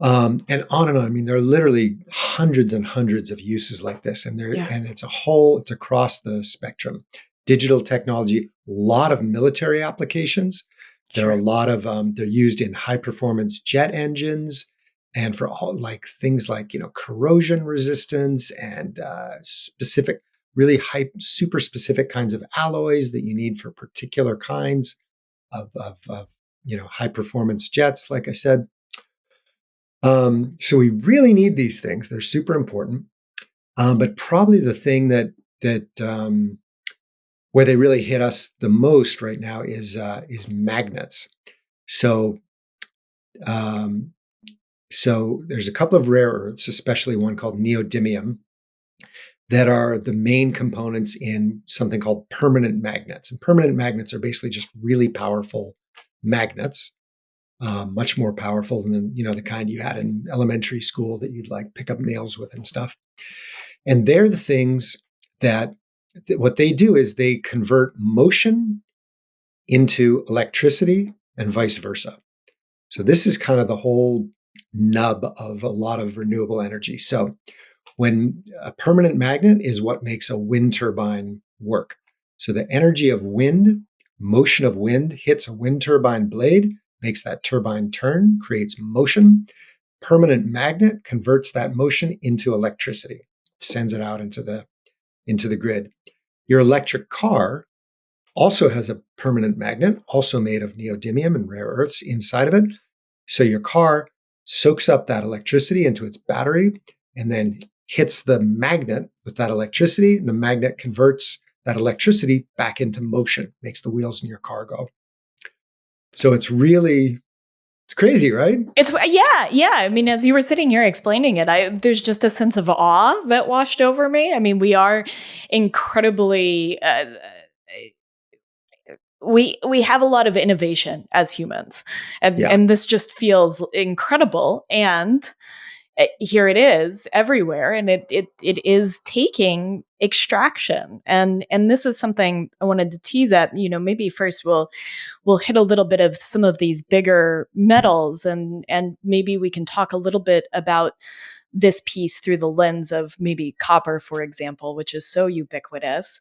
Speaker 2: And on and on. I mean, there are literally hundreds and hundreds of uses like this, and it's across the spectrum. Digital technology, a lot of military applications. There are a lot of they're used in high performance jet engines, and for all like things like corrosion resistance and specific, really super specific kinds of alloys that you need for particular kinds of high performance jets. Like I said. So we really need these things. They're super important. But probably the thing that where they really hit us the most right now is magnets. So there's a couple of rare earths, especially one called neodymium, that are the main components in something called permanent magnets. And permanent magnets are basically just really powerful magnets. Much more powerful than the kind you had in elementary school that you'd like pick up nails with and stuff. And they're the things that what they do is they convert motion into electricity and vice versa. So this is kind of the whole nub of a lot of renewable energy. So when a permanent magnet is what makes a wind turbine work. So the energy of wind, motion of wind hits a wind turbine blade, makes that turbine turn, creates motion. Permanent magnet converts that motion into electricity, sends it out into the grid. Your electric car also has a permanent magnet, also made of neodymium and rare earths inside of it. So your car soaks up that electricity into its battery and then hits the magnet with that electricity. And the magnet converts that electricity back into motion, makes the wheels in your car go. So it's crazy, right?
Speaker 1: Yeah. I mean, as you were sitting here explaining it, there's just a sense of awe that washed over me. I mean, we are incredibly we have a lot of innovation as humans,
Speaker 2: Yeah.
Speaker 1: and this just feels incredible. And here it is everywhere, and it is taking extraction. And this is something I wanted to tease at. Maybe first we'll hit a little bit of some of these bigger metals, and maybe we can talk a little bit about this piece through the lens of maybe copper, for example, which is so ubiquitous.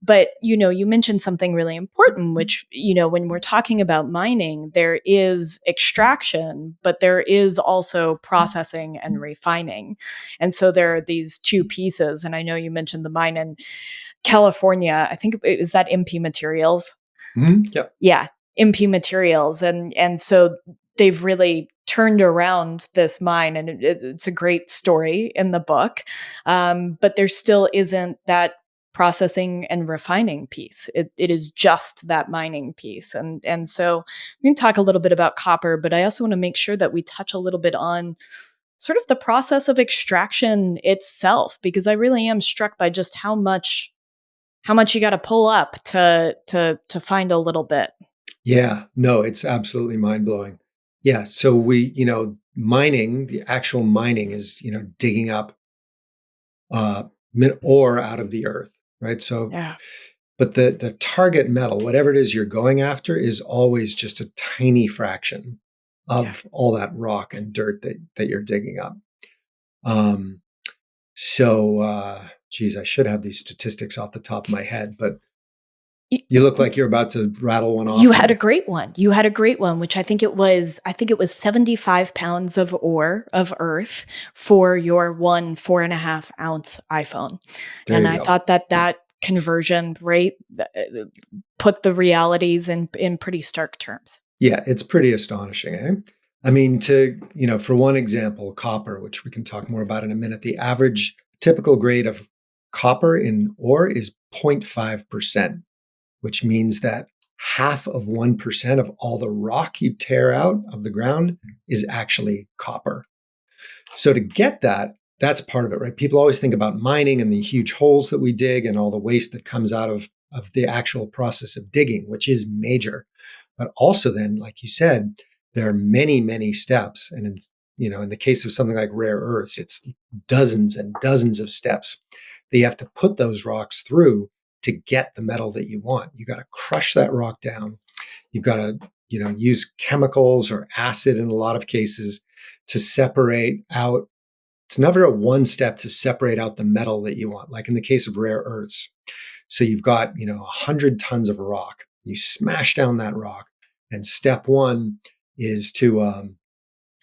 Speaker 1: But you mentioned something really important, which when we're talking about mining, there is extraction, but there is also processing and refining. And so there are these two pieces. And I know you mentioned the mine in California. I think it was that MP Materials.
Speaker 2: Yep.
Speaker 1: Yeah, MP Materials. And so they've really turned around this mine, and it's a great story in the book. But there still isn't that processing and refining piece. It is just that mining piece. And so we can talk a little bit about copper, but I also want to make sure that we touch a little bit on sort of the process of extraction itself, because I really am struck by just how much you got to pull up to find a little bit.
Speaker 2: Yeah. No, it's absolutely mind blowing. Yeah. So mining, the actual mining is, digging up uh, ore out of the earth, right? So,
Speaker 1: Yeah.
Speaker 2: but the target metal, whatever it is you're going after, is always just a tiny fraction
Speaker 1: Yeah.
Speaker 2: of all that rock and dirt that you're digging up. Um, geez, I should have these statistics off the top of my head, but
Speaker 1: Y-
Speaker 2: you look like you're about to rattle one
Speaker 1: You
Speaker 2: off on
Speaker 1: had a
Speaker 2: me.
Speaker 1: great one. You had a great one, which I think it was 75 pounds of ore of earth for your 4.5 ounce iPhone.
Speaker 2: There
Speaker 1: And
Speaker 2: you
Speaker 1: I
Speaker 2: go.
Speaker 1: thought that conversion rate put the realities in pretty stark terms.
Speaker 2: Yeah, it's pretty astonishing, eh? I mean, for one example, copper, which we can talk more about in a minute, the average typical grade of copper in ore is 0.5%, which means that half of 1% of all the rock you tear out of the ground is actually copper. So to get that, that's part of it, right? People always think about mining and the huge holes that we dig and all the waste that comes out of the actual process of digging, which is major. But also then, like you said, there are many, many steps. And in the case of something like rare earths, it's dozens and dozens of steps that you have to put those rocks through to get the metal that you want. You got to crush that rock down. You've got to, use chemicals or acid in a lot of cases to separate out. It's never a one step to separate out the metal that you want, like in the case of rare earths. So you've got, 100 tons of rock. You smash down that rock. And step one is to,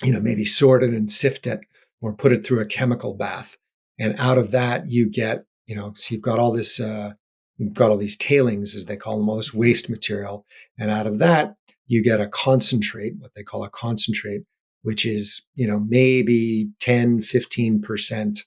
Speaker 2: maybe sort it and sift it or put it through a chemical bath. And out of that, you get, so you've got all this, you've got all these tailings, as they call them, all this waste material. And out of that, you get a concentrate, what they call a concentrate, which is, maybe 10, 15%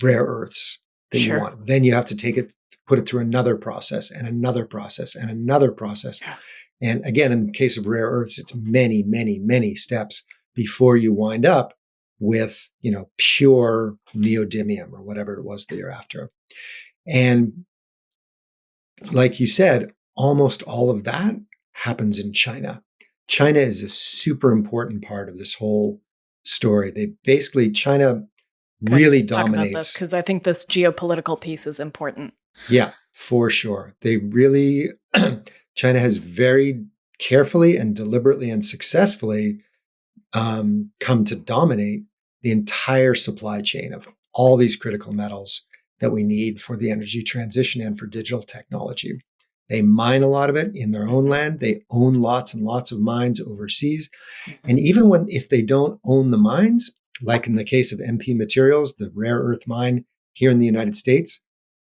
Speaker 2: rare earths that you
Speaker 1: Sure.
Speaker 2: want. Then you have to take it, put it through another process and another process and another process.
Speaker 1: Yeah.
Speaker 2: And again, in the case of rare earths, it's many, many, many steps before you wind up with, pure neodymium or whatever it was that you're after. And like you said, almost all of that happens in China. China is a super important part of this whole story. China
Speaker 1: Good.
Speaker 2: really
Speaker 1: Talk about this,
Speaker 2: dominates.
Speaker 1: because I think this geopolitical piece is important.
Speaker 2: Yeah, for sure. They really, China has very carefully and deliberately and successfully come to dominate the entire supply chain of all these critical metals that we need for the energy transition and for digital technology. They mine a lot of it in their own
Speaker 1: Mhm.
Speaker 2: land. They own lots and lots of mines overseas.
Speaker 1: Mhm.
Speaker 2: And even if they don't own the mines, like in the case of MP Materials, the rare earth mine here in the United States,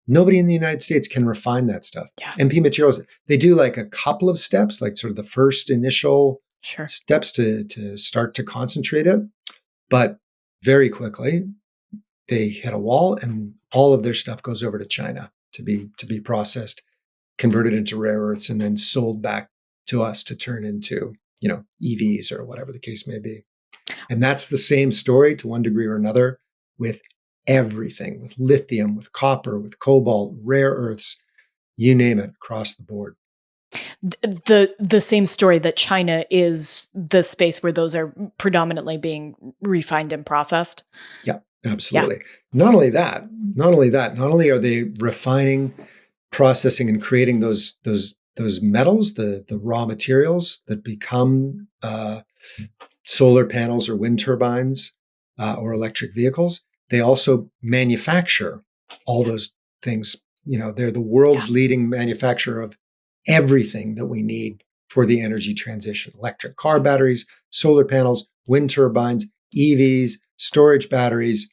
Speaker 2: nobody in the United States can refine that stuff.
Speaker 1: Yeah.
Speaker 2: MP Materials, they do like a couple of steps, like sort of the first initial
Speaker 1: Sure.
Speaker 2: steps to start to concentrate it. But very quickly, they hit a wall and all of their stuff goes over to China to be processed, converted into rare earths, and then sold back to us to turn into, EVs or whatever the case may be. And that's the same story to one degree or another with everything, with lithium, with copper, with cobalt, rare earths, you name it, across the board.
Speaker 1: The same story that China is the space where those are predominantly being refined and processed.
Speaker 2: Yeah,
Speaker 1: Yeah,
Speaker 2: absolutely. Not only that, not only are they refining, processing, and creating those metals, the raw materials that become solar panels or wind turbines or electric vehicles. They also manufacture all
Speaker 1: yeah,
Speaker 2: those things. You know, they're the
Speaker 1: yeah,
Speaker 2: world's leading manufacturer of everything that we need for the energy transition: electric car batteries, solar panels, wind turbines, EVs, storage batteries,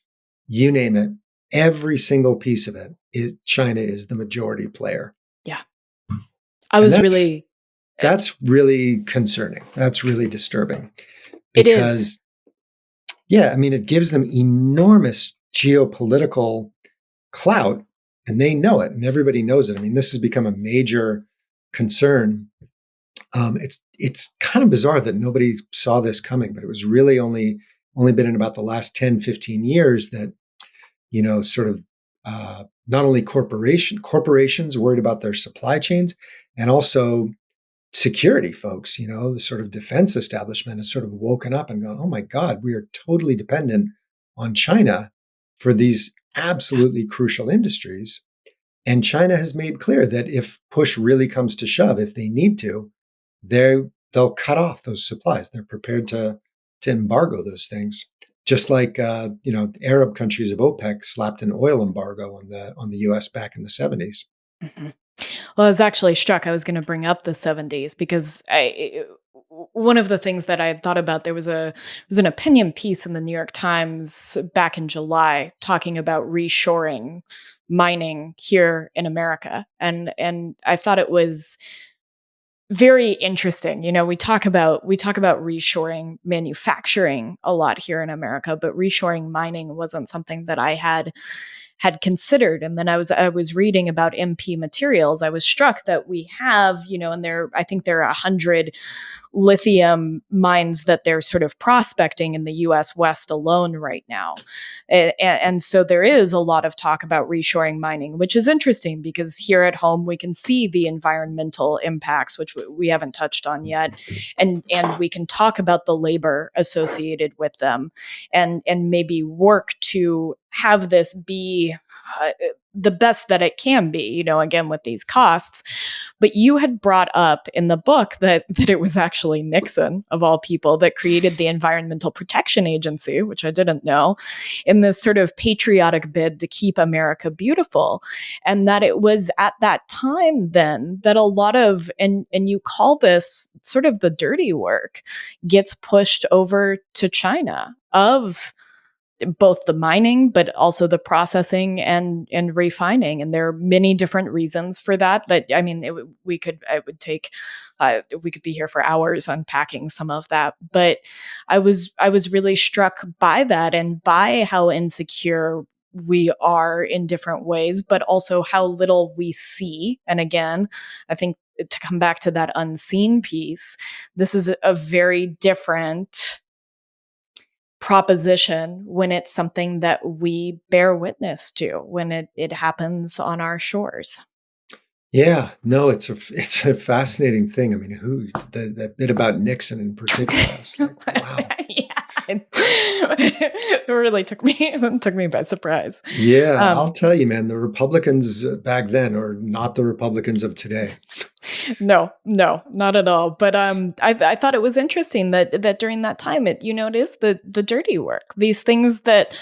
Speaker 2: you name it. Every single piece of it is China is the majority player.
Speaker 1: yeah. I
Speaker 2: And
Speaker 1: was really uh,
Speaker 2: that's really concerning. That's really disturbing
Speaker 1: it is.
Speaker 2: because yeah, I mean, it gives them enormous geopolitical clout, and they know it, and everybody knows it. I mean, this has become a major concern. It's kind of bizarre that nobody saw this coming, but it was really only been in about the last 10, 15 years that sort of not only corporations worried about their supply chains, and also security folks, the sort of defense establishment has sort of woken up and gone, oh my God, we are totally dependent on China for these absolutely crucial industries. And China has made clear that if push really comes to shove, if they need to, they they'll cut off those supplies. They're prepared to embargo those things. Just like the Arab countries of OPEC slapped an oil embargo on the U.S. back in the 70s.
Speaker 1: Mhm. Well, I was actually struck. I was going to bring up the 70s because one of the things that I had thought about, was an opinion piece in the New York Times back in July talking about reshoring mining here in America. And I thought it was very interesting. We talk about reshoring manufacturing a lot here in America, but reshoring mining wasn't something that I had considered. And then I was reading about MP materials. I was struck that we have, and I think there are 100 lithium mines that they're sort of prospecting in the US West alone right now. And so there is a lot of talk about reshoring mining, which is interesting because here at home we can see the environmental impacts, which we haven't touched on yet. And we can talk about the labor associated with them and maybe work to have this be the best that it can be, again with these costs. But you had brought up in the book that it was actually Nixon, of all people, that created the Environmental Protection Agency, which I didn't know, in this sort of patriotic bid to keep America beautiful. And that it was at that time then that a lot of, and you call this sort of the dirty work, gets pushed over to China of both the mining but also the processing and refining. And there are many different reasons for that I mean we could be here for hours unpacking some of that. But I was really struck by that and by how insecure we are in different ways, but also how little we see. And again, I think, to come back to that unseen piece, this is a very different proposition when it's something that we bear witness to, when it happens on our shores.
Speaker 2: Yeah, no, it's a fascinating thing. I mean, who that bit about Nixon in particular, I was like, wow.
Speaker 1: Yeah. It really took me by surprise.
Speaker 2: Yeah, I'll
Speaker 1: Um,
Speaker 2: tell you, man, the Republicans back then are not the Republicans of today.
Speaker 1: no, no, not at all. But I thought it was interesting that during that time, it is the dirty work, these things that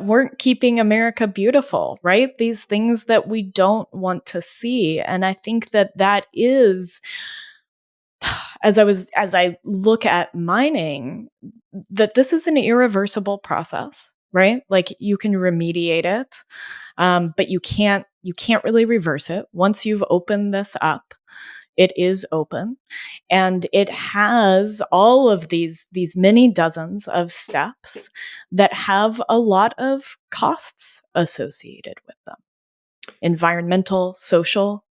Speaker 1: weren't keeping America beautiful, right? These things that we don't want to see. And I think that is, as I look at mining, that this is an irreversible process, right? Like, you can remediate it, but you can't really reverse it. Once you've opened this up, it is open, and it has all of these many dozens of steps that have a lot of costs associated with them, environmental, social.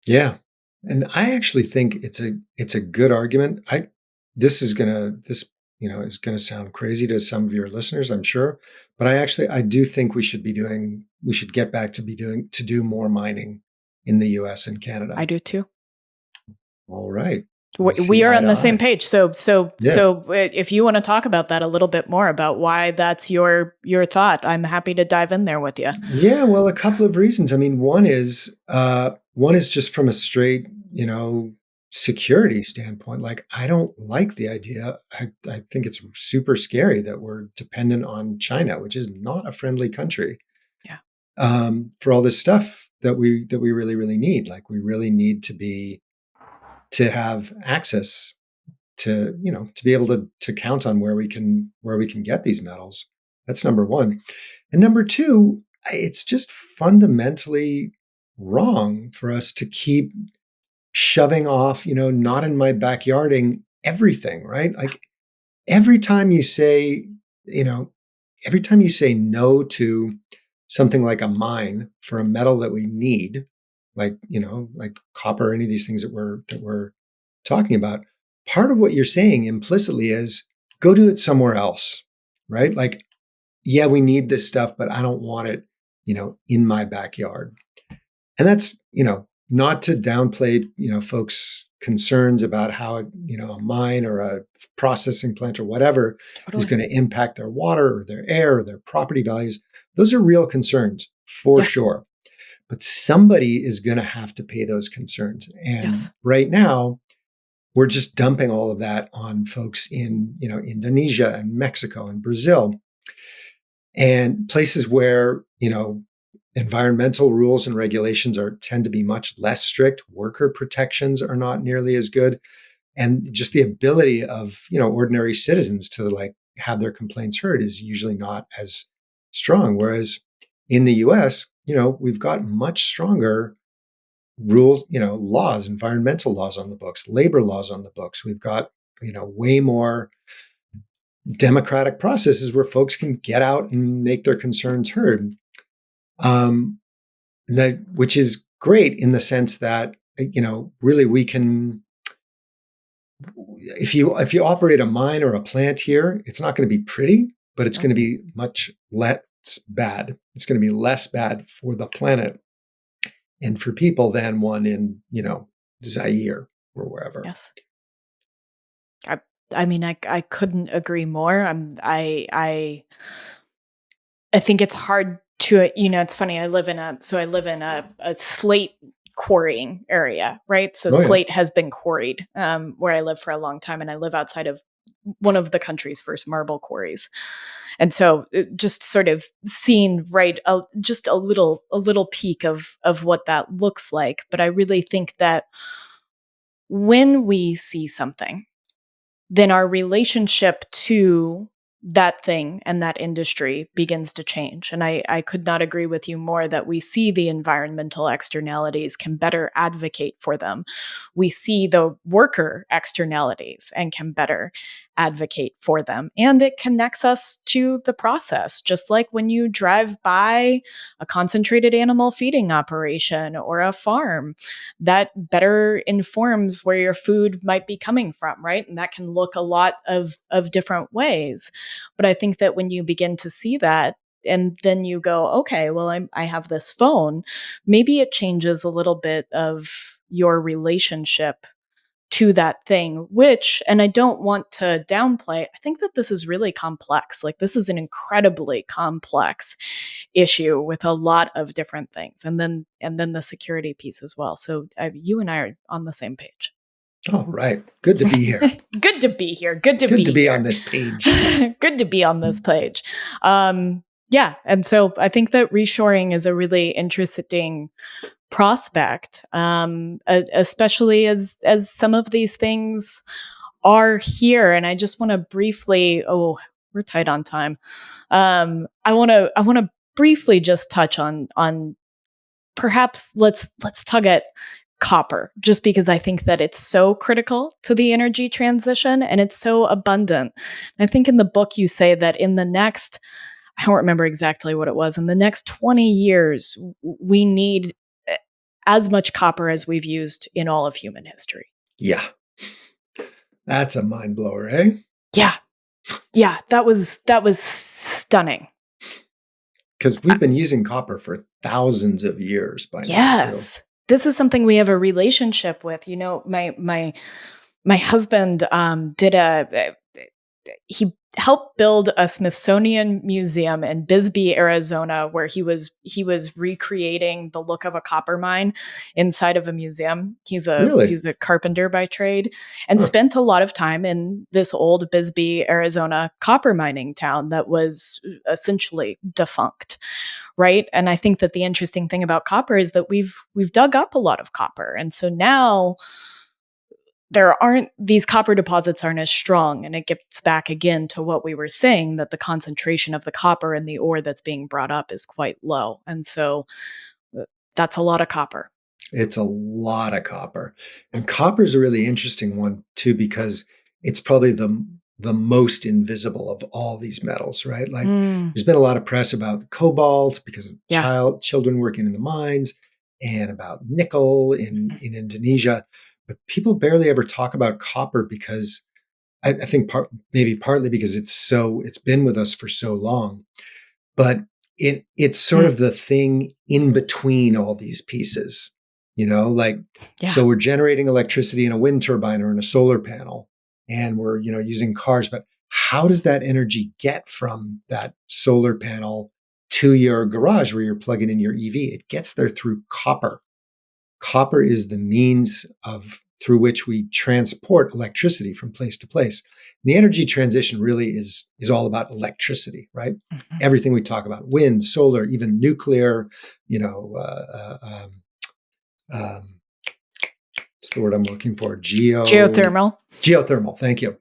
Speaker 2: Yeah. And I actually think it's a good argument. This is gonna sound crazy to some of your listeners, I'm sure. But I do think we should get back to do more mining in the US and Canada.
Speaker 1: I do too.
Speaker 2: All right. We
Speaker 1: We
Speaker 2: see
Speaker 1: are
Speaker 2: eye
Speaker 1: on
Speaker 2: to
Speaker 1: the same
Speaker 2: eye.
Speaker 1: page. So
Speaker 2: Yeah.
Speaker 1: if you want to talk about that a little bit more about why that's your thought, I'm happy to dive in there with you.
Speaker 2: Yeah, well, a couple of reasons. I mean, one is just from a straight, security standpoint. Like, I don't like the idea. I think it's super scary that we're dependent on China, which is not a friendly country,
Speaker 1: Yeah.
Speaker 2: for all this stuff that we really, really need. Like, we really need to have access to be able to count on where we can get these metals. That's number one. And number two, it's just fundamentally wrong for us to keep shoving off, not in my backyarding everything, right? Like, every time you say, you know, every time you say no to something like a mine for a metal that we need, like copper, any of these things that we're talking about, part of what you're saying implicitly is go do it somewhere else, right? Like, yeah, we need this stuff, but I don't want it, in my backyard. And that's, not to downplay, folks' concerns about how, a mine or a processing plant or whatever is
Speaker 1: Totally.
Speaker 2: going to impact their water or their air or their property values. Those are real concerns for
Speaker 1: Yes.
Speaker 2: sure. But somebody is going to have to pay those concerns. And
Speaker 1: Yes.
Speaker 2: right now, we're just dumping all of that on folks in, Indonesia and Mexico and Brazil and places where, environmental rules and regulations tend to be much less strict. Worker protections are not nearly as good. And just the ability of, ordinary citizens to like have their complaints heard is usually not as strong. Whereas in the US, we've got much stronger rules, laws, environmental laws on the books, labor laws on the books. We've got, way more democratic processes where folks can get out and make their concerns heard. Um, that which is great in the sense that, really we can, if you operate a mine or a plant here, it's not going to be pretty, but it's
Speaker 1: No.
Speaker 2: going to be much less bad. It's going to be less bad for the planet and for people than one in, Zaire or wherever.
Speaker 1: Yes. I mean, I couldn't agree more. I think it's hard to, it's funny. I live in a slate quarrying area, right? So
Speaker 2: Oh yeah.
Speaker 1: slate has been quarried where I live for a long time, and I live outside of one of the country's first marble quarries. And so just sort of seeing just a little peek of what that looks like. But I really think that when we see something, then our relationship to that thing and that industry begins to change. And I could not agree with you more that we see the environmental externalities, can better advocate for them. We see the worker externalities and can better advocate for them. And it connects us to the process, just like when you drive by a concentrated animal feeding operation or a farm, that better informs where your food might be coming from, right? And that can look a lot of different ways. But I think that when you begin to see that, and then you go, okay, well, I have this phone, maybe it changes a little bit of your relationship to that thing, which, and I don't want to downplay, I think that this is really complex. Like, this is an incredibly complex issue with a lot of different things, and then the security piece as well. So you and I are on the same page.
Speaker 2: All right. Good to be here.
Speaker 1: Good to be here. Good to
Speaker 2: Good
Speaker 1: be
Speaker 2: to be
Speaker 1: here.
Speaker 2: on this page.
Speaker 1: Good to be on this page. Yeah, and so I think that reshoring is a really interesting prospect, especially as some of these things are here. And I just want to briefly, oh, we're tight on time. I want to briefly just touch on perhaps let's tug at copper, just because I think that it's so critical to the energy transition and it's so abundant. I think in the book you say that in the next, I don't remember exactly what it was, in the next 20 years, we need as much copper as we've used in all of human history.
Speaker 2: Yeah. That's a mind blower, eh?
Speaker 1: Yeah. Yeah, that was stunning.
Speaker 2: Because we've been using copper for thousands of years by now, too.
Speaker 1: Yes. this is something we have a relationship with. You know, my husband did a he helped build a Smithsonian museum in Bisbee, Arizona, where he was recreating the look of a copper mine inside of a museum.
Speaker 2: Really?
Speaker 1: He's a carpenter by trade, and
Speaker 2: Huh.
Speaker 1: spent a lot of time in this old Bisbee, Arizona copper mining town that was essentially defunct, right? And I think that the interesting thing about copper is that we've dug up a lot of copper, and so now these copper deposits aren't as strong, and it gets back again to what we were saying, that the concentration of the copper in the ore that's being brought up is quite low, and so uh, that's a lot of copper.
Speaker 2: It's a lot of copper. And copper is a really interesting one too, because it's probably the most invisible of all these metals, right? Like
Speaker 1: Mm,
Speaker 2: there's been a lot of press about cobalt because of
Speaker 1: yeah.
Speaker 2: children working in the mines, and about nickel
Speaker 1: Mhm.
Speaker 2: in Indonesia. But people barely ever talk about copper because I think maybe partly because it's been with us for so long, but it's sort
Speaker 1: Mm,
Speaker 2: of the thing in between all these pieces, like,
Speaker 1: yeah.
Speaker 2: so we're generating electricity in a wind turbine or in a solar panel, and we're using cars, but how does that energy get from that solar panel to your garage where you're plugging in your EV? It gets there through copper. Copper is the means of through which we transport electricity from place to place. The energy transition really is all about electricity, right?
Speaker 1: Mhm.
Speaker 2: Everything we talk about, wind, solar, even nuclear, you know, um, what's the word I'm looking for?
Speaker 1: Geothermal.
Speaker 2: Geothermal. Thank you.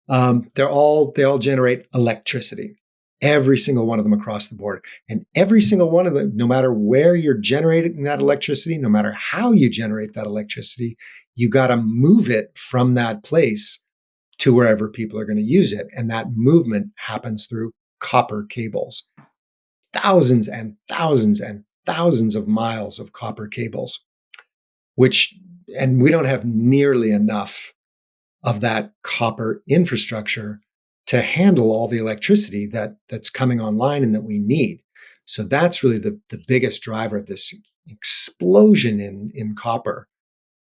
Speaker 2: They all generate electricity. Every single one of them across the board, and every single one of them, no matter where you're generating that electricity, no matter how you generate that electricity, you got to move it from that place to wherever people are going to use it, and that movement happens through copper cables. Thousands and thousands and thousands of miles of copper cables, which and we don't have nearly enough of that copper infrastructure to handle all the electricity that's coming online and that we need. So that's really the biggest driver of this explosion in copper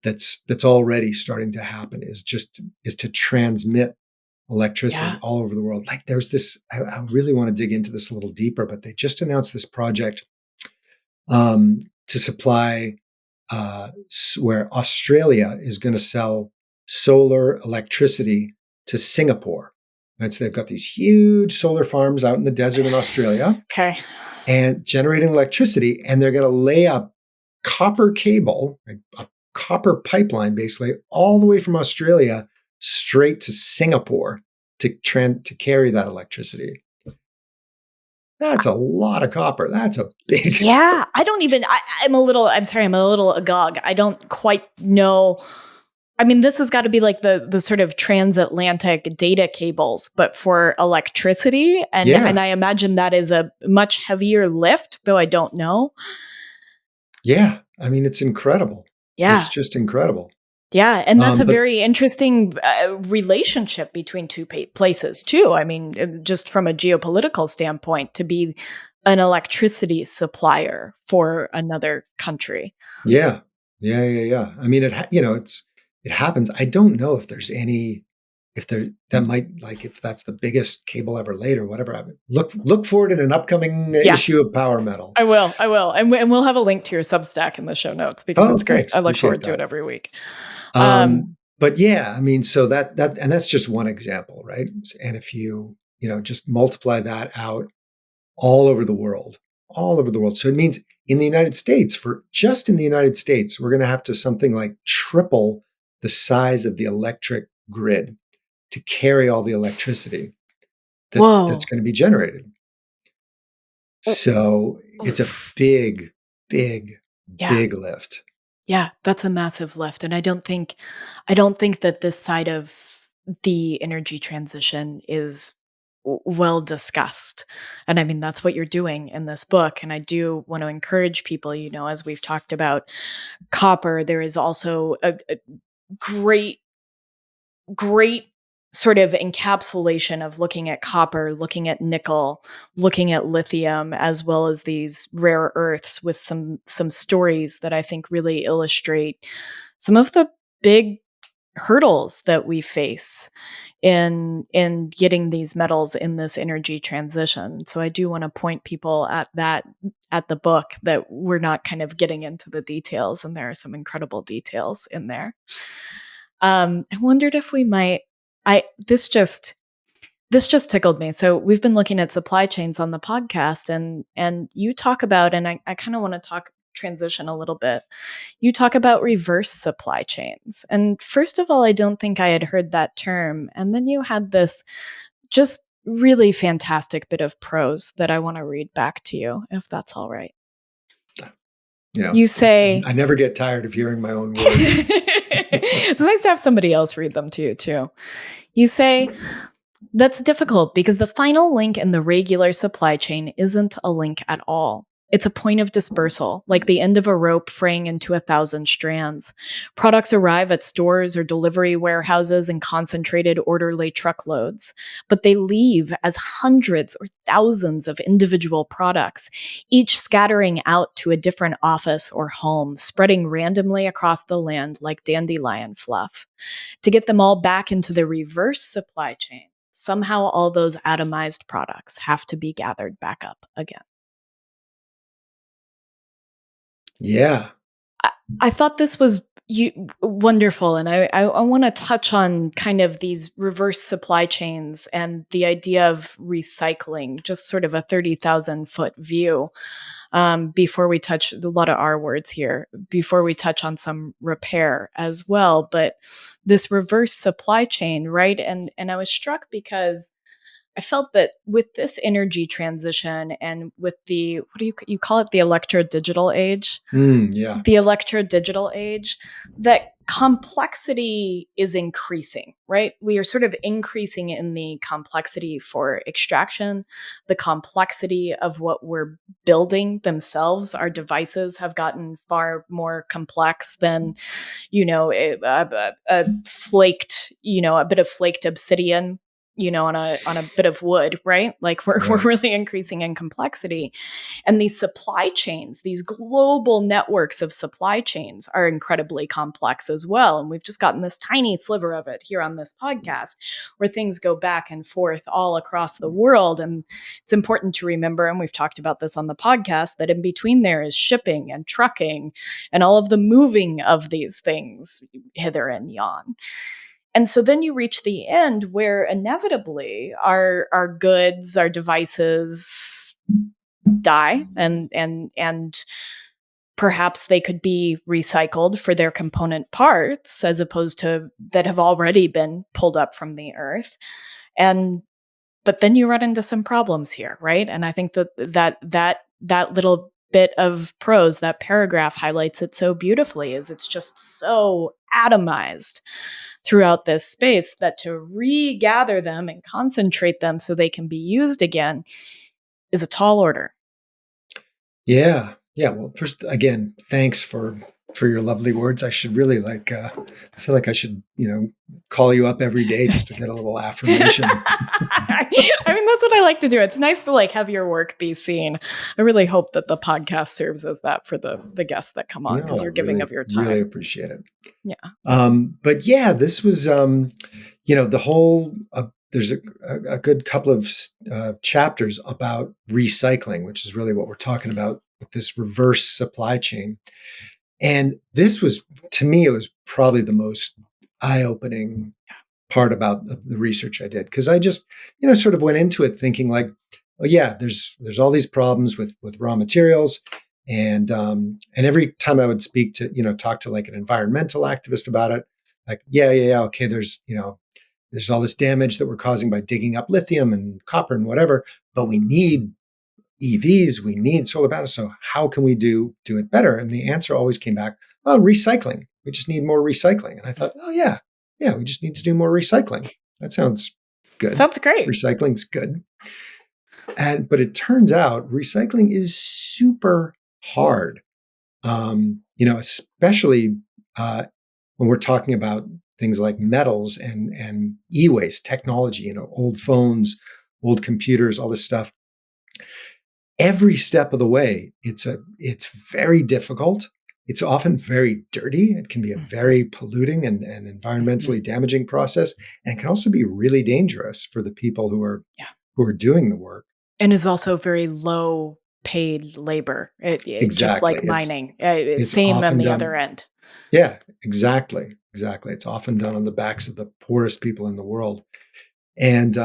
Speaker 2: that's already starting to happen, is to transmit electricity
Speaker 1: Yeah.
Speaker 2: all over the world. Like there's this, I really want to dig into this a little deeper, but they just announced this project to supply where Australia is going to sell solar electricity to Singapore. And so they've got these huge solar farms out in the desert in Australia
Speaker 1: Okay.
Speaker 2: and generating electricity. And they're going to lay a copper cable, a copper pipeline, basically, all the way from Australia straight to Singapore to carry that electricity. That's a lot of copper. That's a big.
Speaker 1: Yeah, I don't even I'm sorry, I'm a little agog. I don't quite know. I mean, this has got to be like the sort of transatlantic data cables, but for electricity, and
Speaker 2: Yeah.
Speaker 1: I imagine that is a much heavier lift, though I don't know.
Speaker 2: Yeah. I mean, it's incredible. It's
Speaker 1: Yeah.
Speaker 2: just incredible.
Speaker 1: Yeah, and that's a
Speaker 2: But
Speaker 1: very interesting relationship between two places too. I mean, just from a geopolitical standpoint, to be an electricity supplier for another country.
Speaker 2: yeah, yeah. I mean, it happens. I don't know if there's any, if there that might like if that's the biggest cable ever laid or whatever. I mean, look for it in an upcoming
Speaker 1: Yeah,
Speaker 2: issue of Power Metal.
Speaker 1: I will, and we'll have a link to your Substack in the show notes because
Speaker 2: Oh,
Speaker 1: it's great.
Speaker 2: thanks,
Speaker 1: I look
Speaker 2: appreciate
Speaker 1: forward to it
Speaker 2: that.
Speaker 1: every week. Um,
Speaker 2: But yeah, I mean, so and that's just one example, right? And if you just multiply that out all over the world, all over the world. So it means in the United States, for just in the United States, we're going to have to something like triple the size of the electric grid to carry all the electricity that's
Speaker 1: Whoa.
Speaker 2: going to be generated.
Speaker 1: O-
Speaker 2: So it's a
Speaker 1: oof.
Speaker 2: big, big,
Speaker 1: Yeah.
Speaker 2: big lift.
Speaker 1: Yeah, that's a massive lift, and I don't think that this side of the energy transition is well discussed. And I mean, that's what you're doing in this book, and I do want to encourage people, as we've talked about copper, there is also a great great sort of encapsulation of looking at copper, looking at nickel, looking at lithium, as well as these rare earths with some stories that I think really illustrate some of the big hurdles that we face in getting these metals in this energy transition. So I do want to point people at the book, that we're not kind of getting into the details, and there are some incredible details in there. I wondered if we might I this just tickled me. So we've been looking at supply chains on the podcast, and you talk about, and I kind of want to talk transition a little bit. You talk about reverse supply chains. And first of all, I don't think I had heard that term. And then you had this just really fantastic bit of prose that I want to read back to you, if that's all right. You say,
Speaker 2: I never get tired of hearing my own words.
Speaker 1: It's nice to have somebody else read them to you, too. You say, that's difficult because the final link in the regular supply chain isn't a link at all. It's a point of dispersal, like the end of a rope fraying into 1,000 strands. Products arrive at stores or delivery warehouses in concentrated, orderly truckloads, but they leave as hundreds or thousands of individual products, each scattering out to a different office or home, spreading randomly across the land like dandelion fluff. To get them all back into the reverse supply chain, somehow all those atomized products have to be gathered back up again.
Speaker 2: Yeah.
Speaker 1: I thought this was wonderful. And I want to touch on kind of these reverse supply chains and the idea of recycling, just sort of a 30,000 foot view, before we touch a lot of R words here, before we touch on some repair as well. But this reverse supply chain, right? And I was struck because I felt that with this energy transition and with the, what do you call it? The electro digital age?
Speaker 2: Yeah.
Speaker 1: The electro digital age, that complexity is increasing, right? We are sort of increasing in the complexity for extraction, the complexity of what we're building themselves. Our devices have gotten far more complex than, a flaked, a bit of flaked obsidian, on a bit of wood, right? Like we're really increasing in complexity. And these supply chains, these global networks of supply chains, are incredibly complex as well. And we've just gotten this tiny sliver of it here on this podcast, where things go back and forth all across the world. And it's important to remember, and we've talked about this on the podcast, that in between there is shipping and trucking and all of the moving of these things hither and yon. And so then you reach the end where inevitably our goods, our devices die, and perhaps they could be recycled for their component parts, as opposed to that have already been pulled up from the earth. But then you run into some problems here, right? And I think that little bit of prose, that paragraph, highlights it so beautifully. Is it's just so atomized throughout this space that to regather them and concentrate them so they can be used again is a tall order.
Speaker 2: Yeah. Yeah. Well, first, again, thanks for your lovely words. I should really I feel like I should, call you up every day just to get a little affirmation.
Speaker 1: I mean, that's what I like to do. It's nice to have your work be seen. I really hope that the podcast serves as that for the guests that come on, because you're giving of your time.
Speaker 2: Really appreciate it.
Speaker 1: Yeah.
Speaker 2: But yeah, this was, the whole, there's a good couple of chapters about recycling, which is really what we're talking about with this reverse supply chain. And this was, to me, it was probably the most eye-opening part about the research I did, because I just, sort of went into it thinking like, oh yeah, there's all these problems with raw materials, and every time I would speak to, talk to like an environmental activist about it, like yeah, okay, there's all this damage that we're causing by digging up lithium and copper and whatever, but we need EVs, we need solar panels. So how can we do it better? And the answer always came back, oh, recycling. We just need more recycling. And I thought, oh yeah, we just need to do more recycling. That sounds good.
Speaker 1: Sounds great.
Speaker 2: Recycling's good. But it turns out recycling is super hard. Especially when we're talking about things like metals and e-waste technology, old phones, old computers, all this stuff. Every step of the way, it's very difficult. It's often very dirty. It can be a
Speaker 1: Mhm.
Speaker 2: very polluting and
Speaker 1: Mhm.
Speaker 2: environmentally damaging process, and it can also be really dangerous for the people
Speaker 1: Yeah.
Speaker 2: who are doing the work.
Speaker 1: And is also very low paid labor. It just
Speaker 2: Exactly.
Speaker 1: like mining,
Speaker 2: It's
Speaker 1: same on
Speaker 2: often
Speaker 1: the other
Speaker 2: done.
Speaker 1: end.
Speaker 2: Yeah, exactly, exactly. It's often done on the backs of the poorest people in the world, and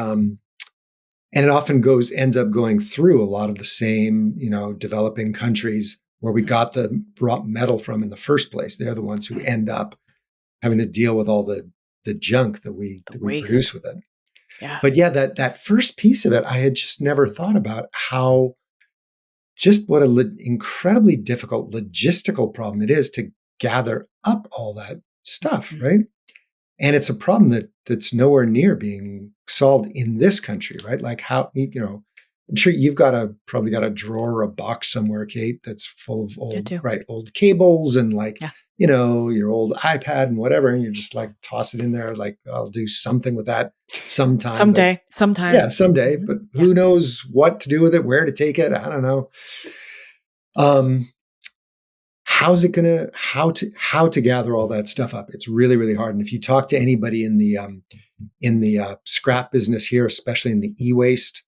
Speaker 2: and it often ends up going through a lot of the same, developing countries where we
Speaker 1: Mm.
Speaker 2: got the raw metal from in the first place. They're the ones who
Speaker 1: Mm.
Speaker 2: end up having to deal with all the junk that we
Speaker 1: The
Speaker 2: produce
Speaker 1: waste.
Speaker 2: with it.
Speaker 1: Yeah.
Speaker 2: But yeah, that first piece of it, I had just never thought about how just what a incredibly difficult logistical problem it is to gather up all that stuff,
Speaker 1: Mhm.
Speaker 2: right? And it's a problem that's nowhere near being solved in this country, right? Like how, I'm sure you've probably got a drawer or a box somewhere, Kate, that's full of
Speaker 1: Did too.
Speaker 2: old cables and like,
Speaker 1: Yeah.
Speaker 2: your old iPad and whatever, and you're just like toss it in there, like I'll do something with that sometime. But
Speaker 1: Someday, sometime.
Speaker 2: yeah, someday,
Speaker 1: Mhm.
Speaker 2: but
Speaker 1: Yeah.
Speaker 2: who knows what to do with it, where to take it? I don't know. Um, how's it gonna how to gather all that stuff up? It's really, really hard. And if you talk to anybody in the scrap business here, especially in the e-waste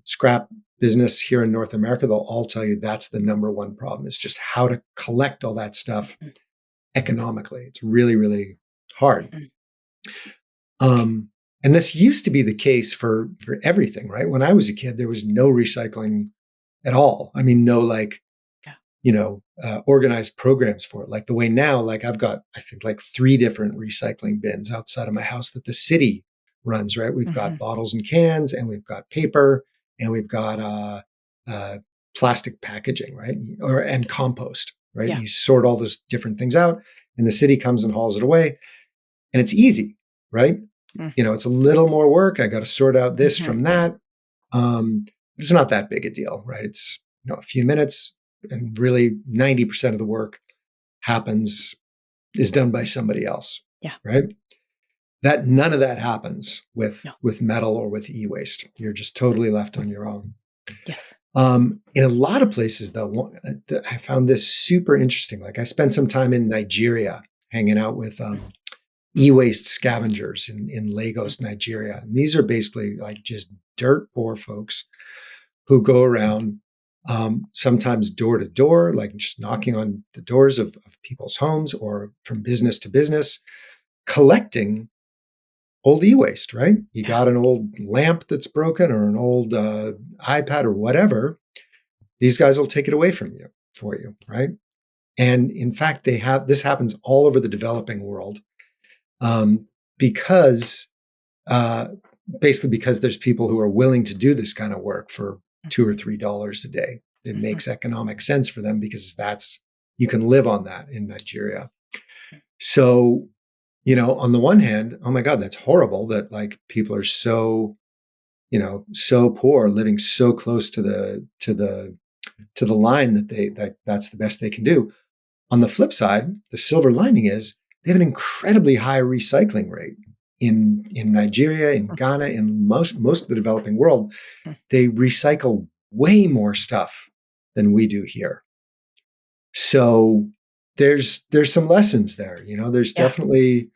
Speaker 2: scrap business here in North America, they'll all tell you that's the number one problem. Is just how to collect all that stuff
Speaker 1: Mhm.
Speaker 2: economically. It's really, really hard.
Speaker 1: Mhm.
Speaker 2: Um, and this used to be the case for everything, right? When I was a kid, there was no recycling at all. I mean, no like
Speaker 1: Yeah.
Speaker 2: organized programs for it. Like the way now, like I've got, I think, like 3 different recycling bins outside of my house that the city runs. Right, we've got
Speaker 1: Mhm.
Speaker 2: bottles and cans, and we've got paper, and we've got uh, plastic packaging, right, and compost. Right,
Speaker 1: Yeah.
Speaker 2: you sort all those different things out, and the city comes and hauls it away, and it's easy, right?
Speaker 1: Mhm.
Speaker 2: It's a little more work. I got to sort out this
Speaker 1: Mhm.
Speaker 2: from that. It's not that big a deal, right? It's a few minutes, and really 90% of the work is done by somebody else,
Speaker 1: Yeah.
Speaker 2: right? That none of that happens
Speaker 1: No.
Speaker 2: with metal or with e-waste. You're just totally left on your own.
Speaker 1: Yes.
Speaker 2: In a lot of places, though, I found this super interesting. Like I spent some time in Nigeria hanging out with e-waste scavengers in
Speaker 1: Mm.
Speaker 2: Lagos, Nigeria. And these are basically like just dirt poor folks who go around sometimes door to door, like just knocking on the doors of people's homes or from business to business, collecting old e-waste, right? You
Speaker 1: Yeah.
Speaker 2: got an old lamp that's broken or an old iPad or whatever, these guys will take it away from you for you, right? And in fact, this happens all over the developing world um, because uh, basically because there's people who are willing to do this kind of work for $2 or $3 a day. It
Speaker 1: Mhm.
Speaker 2: makes economic sense for them because you can live on that in Nigeria. So, on the one hand, oh my God, that's horrible that like people are so poor, living so close to the line that's the best they can do. On the flip side, the silver lining is they have an incredibly high recycling rate in Nigeria, in
Speaker 1: Mhm.
Speaker 2: Ghana, in most of the developing world.
Speaker 1: Mhm.
Speaker 2: They recycle way more stuff than we do here. So there's some lessons there. There's
Speaker 1: Yeah.
Speaker 2: definitely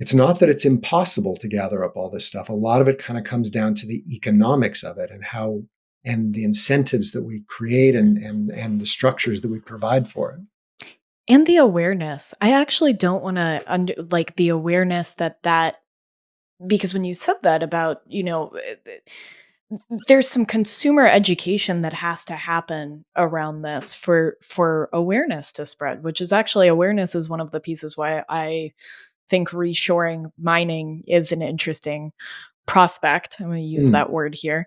Speaker 2: it's not that it's impossible to gather up all this stuff. A lot of it kind of comes down to the economics of it and the incentives that we create and the structures that we provide for it.
Speaker 1: And the awareness. I actually don't wanna like, the awareness that because when you said that about, there's some consumer education that has to happen around this for awareness to spread, which is actually awareness is one of the pieces why I think reshoring mining is an interesting prospect. I'm going to use
Speaker 2: Mm.
Speaker 1: that word here.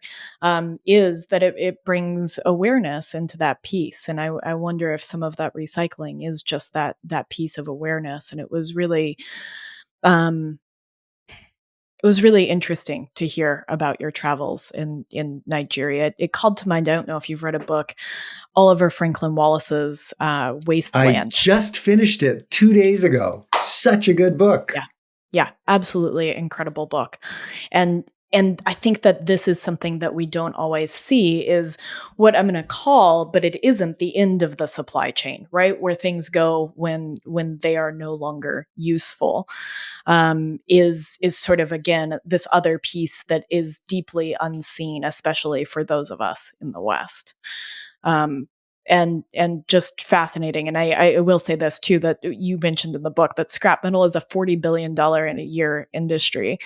Speaker 1: Is that it brings awareness into that piece, and I wonder if some of that recycling is just that piece of awareness. And um, it was really interesting to hear about your travels in Nigeria. It called to mind. I don't know if you've read a book, Oliver Franklin Wallace's
Speaker 2: I
Speaker 1: Wasteland.
Speaker 2: just finished it 2 days ago. Such a good book.
Speaker 1: Yeah. Yeah, absolutely incredible book. And and I think that this is something that we don't always see is what I'm going to call, but it isn't the end of the supply chain, right? Where things go when they are no longer useful, is sort of again this other piece that is deeply unseen, especially for those of us in the West. Um, and just fascinating. And I will say this too, that you mentioned in the book that scrap metal is a $40 billion in a year industry,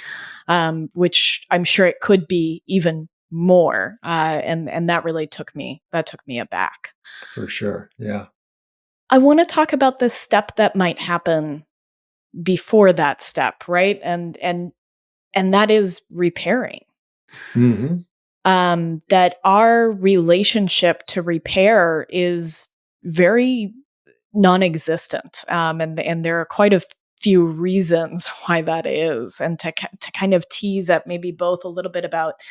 Speaker 1: which I'm sure it could be even more. And that took me aback.
Speaker 2: For sure. Yeah.
Speaker 1: I want to talk about the step that might happen before that step, right? And that is repairing.
Speaker 2: Hmm.
Speaker 1: That our relationship to repair is very non-existent, and there are quite a few reasons why that is, and to kind of tease at maybe both a little bit about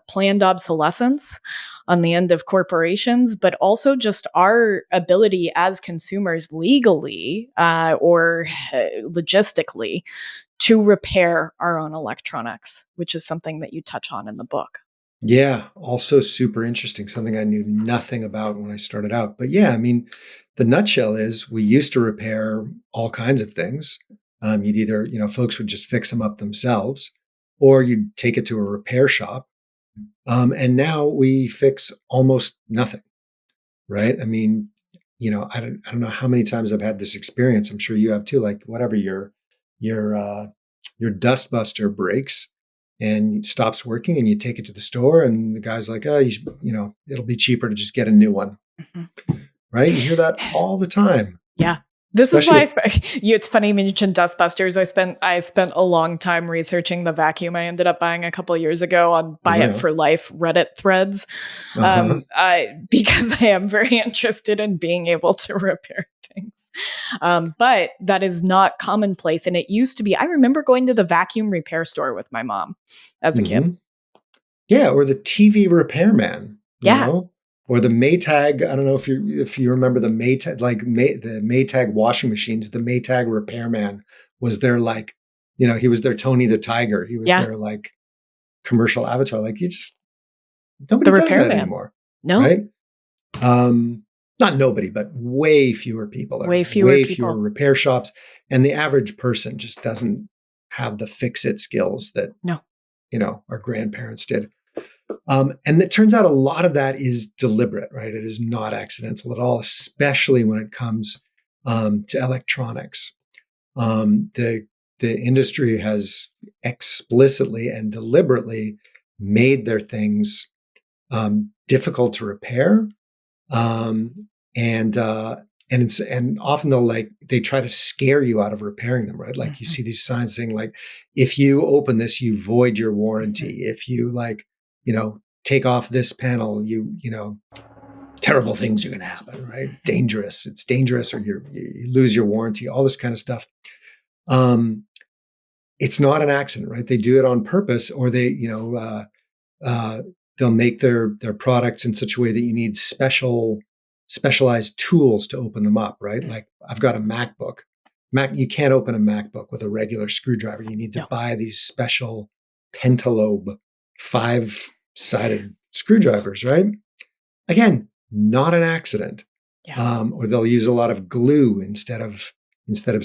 Speaker 1: planned obsolescence on the end of corporations, but also just our ability as consumers legally or logistically to repair our own electronics, which is something that you touch on in the book.
Speaker 2: Yeah. Also super interesting. Something I knew nothing about when I started out. But yeah, I mean, the nutshell is we used to repair all kinds of things. You'd either, folks would just fix them up themselves, or you'd take it to a repair shop. And now we fix almost nothing, right? I mean, I don't know how many times I've had this experience. I'm sure you have too. Like whatever your your dust buster breaks and stops working, and you take it to the store, and the guy's like, "Oh, it'll be cheaper to just get a new one."
Speaker 1: Mhm.
Speaker 2: Right? You hear that all the time,
Speaker 1: Yeah. This is
Speaker 2: especially
Speaker 1: why
Speaker 2: if.
Speaker 1: it's funny you mentioned dustbusters. I spent a long time researching the vacuum I ended up buying a couple of years ago on Buy
Speaker 2: Oh
Speaker 1: It
Speaker 2: yeah.
Speaker 1: for Life Reddit threads,
Speaker 2: Uh-huh.
Speaker 1: because I am very interested in being able to repair things. But that is not commonplace, and it used to be. I remember going to the vacuum repair store with my mom as a kid.
Speaker 2: Hmm. Yeah, or the TV repairman,
Speaker 1: Yeah,
Speaker 2: or the Maytag. I don't know if you remember the Maytag, like the Maytag washing machines. The Maytag repairman was their like, he was their Tony the Tiger. He was
Speaker 1: yeah,
Speaker 2: their like commercial avatar. Like you just
Speaker 1: the
Speaker 2: nobody does that
Speaker 1: repairman.
Speaker 2: anymore,
Speaker 1: No,
Speaker 2: right? Not nobody, but way fewer people. There are
Speaker 1: way fewer
Speaker 2: way fewer
Speaker 1: people.
Speaker 2: repair shops, and the average person just doesn't have the fix-it skills that
Speaker 1: No.
Speaker 2: our grandparents did. And it turns out a lot of that is deliberate, right? It is not accidental at all, especially when it comes to electronics. The industry has explicitly and deliberately made their things difficult to repair, um, and and often they try to scare you out of repairing them, right? Like you
Speaker 1: Mhm,
Speaker 2: see these signs saying like, if you open this, you void your
Speaker 1: mhm,
Speaker 2: warranty. If you take off this panel, terrible things are going to happen, right?
Speaker 1: mhm.
Speaker 2: Dangerous. It's dangerous, or you lose your warranty. All this kind of stuff. Um, it's not an accident, right? They do it on purpose, or uh, they'll make their products in such a way that you need specialized tools to open them up, right? Like I've got a MacBook. You can't open a MacBook with a regular screwdriver. You need to
Speaker 1: No.
Speaker 2: buy these special pentalobe 5-sided screwdrivers, right? Again, not an accident.
Speaker 1: Yeah.
Speaker 2: Or they'll use a lot of glue instead of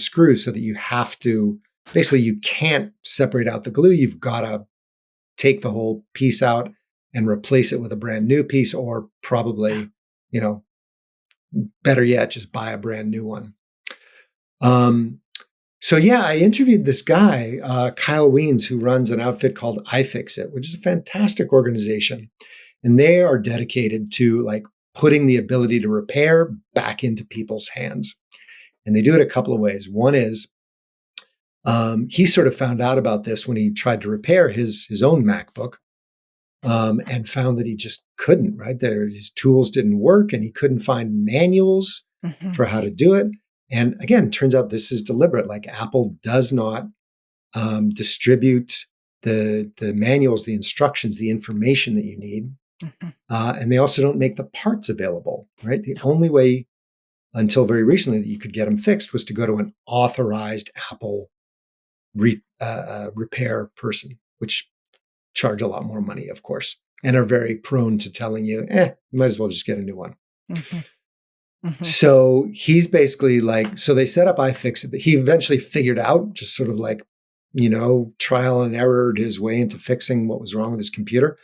Speaker 2: screws, so that you have to basically you can't separate out the glue. You've got to take the whole piece out and replace it with a brand new piece, or
Speaker 1: Yeah.
Speaker 2: probably, you know, better yet, just buy a brand new one. Um, so yeah, I interviewed this guy, Kyle Weens, who runs an outfit called iFixit, which is a fantastic organization, and they are dedicated to like putting the ability to repair back into people's hands. And they do it a couple of ways. One is he sort of found out about this when he tried to repair his own MacBook, and found that he just couldn't, right? His tools didn't work, and he couldn't find manuals
Speaker 1: Mhm.
Speaker 2: for how to do it. And again, turns out this is deliberate. Like Apple does not distribute the manuals, the instructions, the information that you need,
Speaker 1: Mhm.
Speaker 2: and they also don't make the parts available. Right? The
Speaker 1: No.
Speaker 2: only way until very recently that you could get them fixed was to go to an authorized Apple repair person, which charge a lot more money, of course, and are very prone to telling you, you might as well just get a new one.
Speaker 1: Mm-hmm. Mm-hmm.
Speaker 2: So he's basically like, so they set up iFixit. He eventually figured out, just sort of like, trial and errored his way into fixing what was wrong with his computer.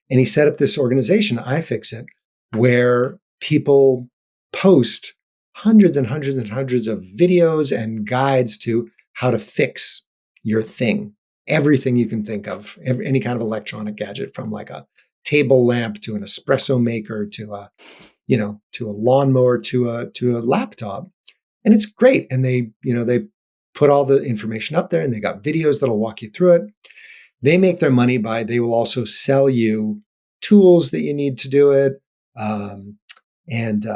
Speaker 2: And he set up this organization, iFixit, where people post hundreds and hundreds and hundreds of videos and guides to how to fix your thing. Everything you can think of, any kind of electronic gadget, from like a table lamp to an espresso maker to a lawnmower to a laptop. And it's great. And they put all the information up there, and they got videos that'll walk you through it. They make their money they will also sell you tools that you need to do it, and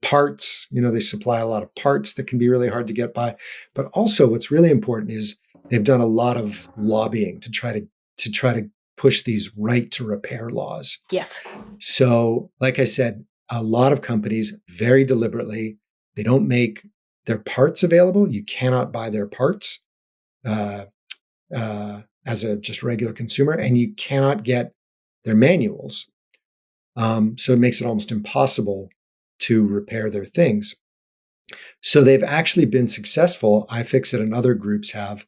Speaker 2: parts. They supply a lot of parts that can be really hard to get by. But also, what's really important is they've done a lot of lobbying to try to push these right to repair laws.
Speaker 1: Yes.
Speaker 2: So, like I said, a lot of companies very deliberately, they don't make their parts available. You cannot buy their parts as a just regular consumer, and you cannot get their manuals. So it makes it almost impossible to repair their things. So they've actually been successful. iFixit and other groups have,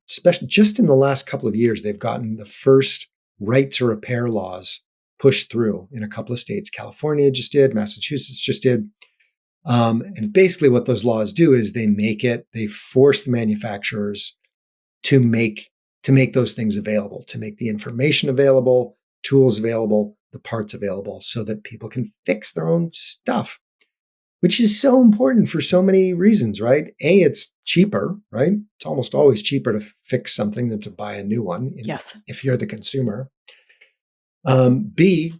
Speaker 2: especially just in the last couple of years, they've gotten the first right to repair laws pushed through in a couple of states. California just did, Massachusetts just did. And basically what those laws do is they force the manufacturers to make those things available, to make the information available, tools available, the parts available, so that people can fix their own stuff, which is so important for so many reasons, right? A, it's cheaper, right? It's almost always cheaper to fix something than to buy a new one.
Speaker 1: Yes.
Speaker 2: If you're the consumer. B,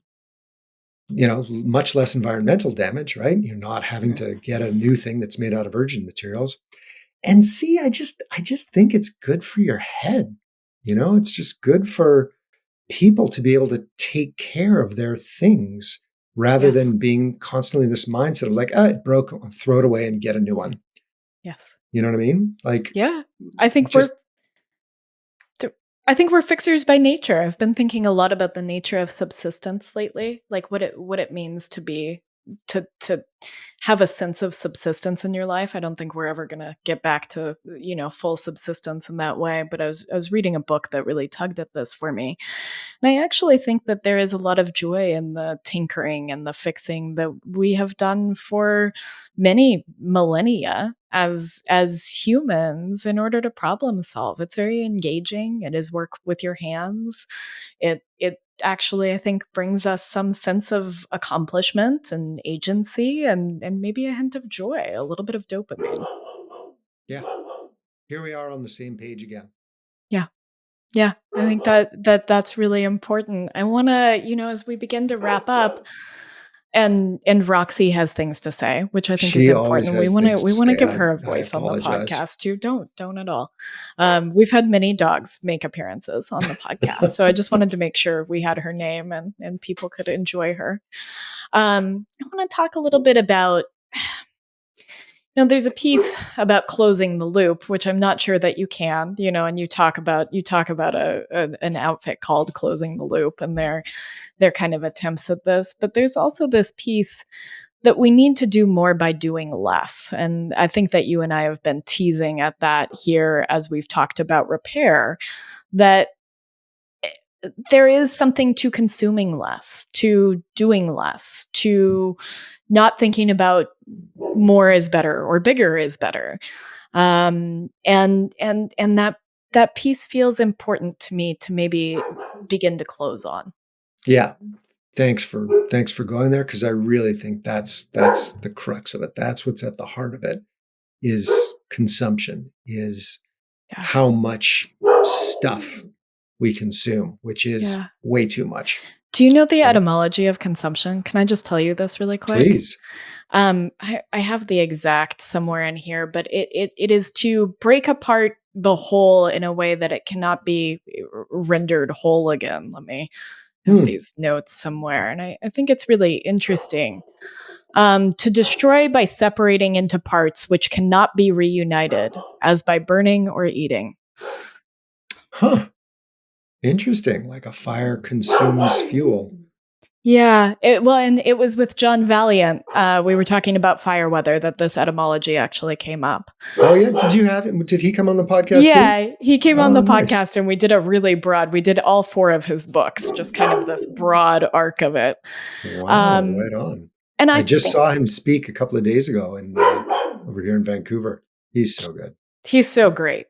Speaker 2: much less environmental damage, right? You're not having to get a new thing that's made out of virgin materials. And C, I just think it's good for your head. It's just good for people to be able to take care of their things rather than being constantly in this mindset of like, it broke, I'll throw it away and get a new one.
Speaker 1: Yes.
Speaker 2: You know what I mean? Like,
Speaker 1: yeah, I think we're fixers by nature. I've been thinking a lot about the nature of subsistence lately, like what it means to have a sense of subsistence in your life. I don't think we're ever going to get back to, full subsistence in that way, but I was reading a book that really tugged at this for me. And I actually think that there is a lot of joy in the tinkering and the fixing that we have done for many millennia as humans in order to problem solve. It's very engaging. It is work with your hands. It actually, I think, brings us some sense of accomplishment and agency and maybe a hint of joy, a little bit of dopamine.
Speaker 2: Yeah. Here we are on the same page again.
Speaker 1: Yeah. Yeah, I think that's really important. I want to, as we begin to wrap up, and Roxy has things to say, which I think is
Speaker 2: She always
Speaker 1: important.
Speaker 2: has things to
Speaker 1: We want to
Speaker 2: say.
Speaker 1: give her a
Speaker 2: I
Speaker 1: voice on the
Speaker 2: apologize.
Speaker 1: podcast too. Don't at all. We've had many dogs make appearances on the podcast, so I just wanted to make sure we had her name and people could enjoy her. I want to talk a little bit about. There's a piece about closing the loop, which I'm not sure that you can, and you talk about an outfit called Closing the Loop, and their kind of attempts at this. But there's also this piece that we need to do more by doing less. And I think that you and I have been teasing at that here as we've talked about repair, that there is something to consuming less, to doing less, to not thinking about more is better or bigger is better. And that piece feels important to me to maybe begin to close on.
Speaker 2: Yeah. Thanks for going there, because I really think that's the crux of it. That's what's at the heart of it, is consumption, is how much stuff we consume, which is way too much.
Speaker 1: Do you know the etymology of consumption? Can I just tell you this really quick?
Speaker 2: Please.
Speaker 1: I have the exact somewhere in here, but it is to break apart the whole in a way that it cannot be rendered whole again. Let me have
Speaker 2: Hmm.
Speaker 1: these notes somewhere, and I think it's really interesting. To destroy by separating into parts which cannot be reunited, as by burning or eating.
Speaker 2: Huh. Interesting. Like a fire consumes fuel.
Speaker 1: Yeah, and it was with John Valiant. We were talking about fire weather that this etymology actually came up.
Speaker 2: Oh yeah. Did you have him? Did he come on the podcast too?
Speaker 1: Yeah, he came on
Speaker 2: Oh,
Speaker 1: the
Speaker 2: nice.
Speaker 1: podcast and we did a really broad. We did all four of his books, just kind of this broad arc of it.
Speaker 2: Wow.
Speaker 1: Um,
Speaker 2: Right on.
Speaker 1: and I
Speaker 2: I just
Speaker 1: think
Speaker 2: saw him speak a couple of days ago and over here in Vancouver. He's so good.
Speaker 1: he's so great.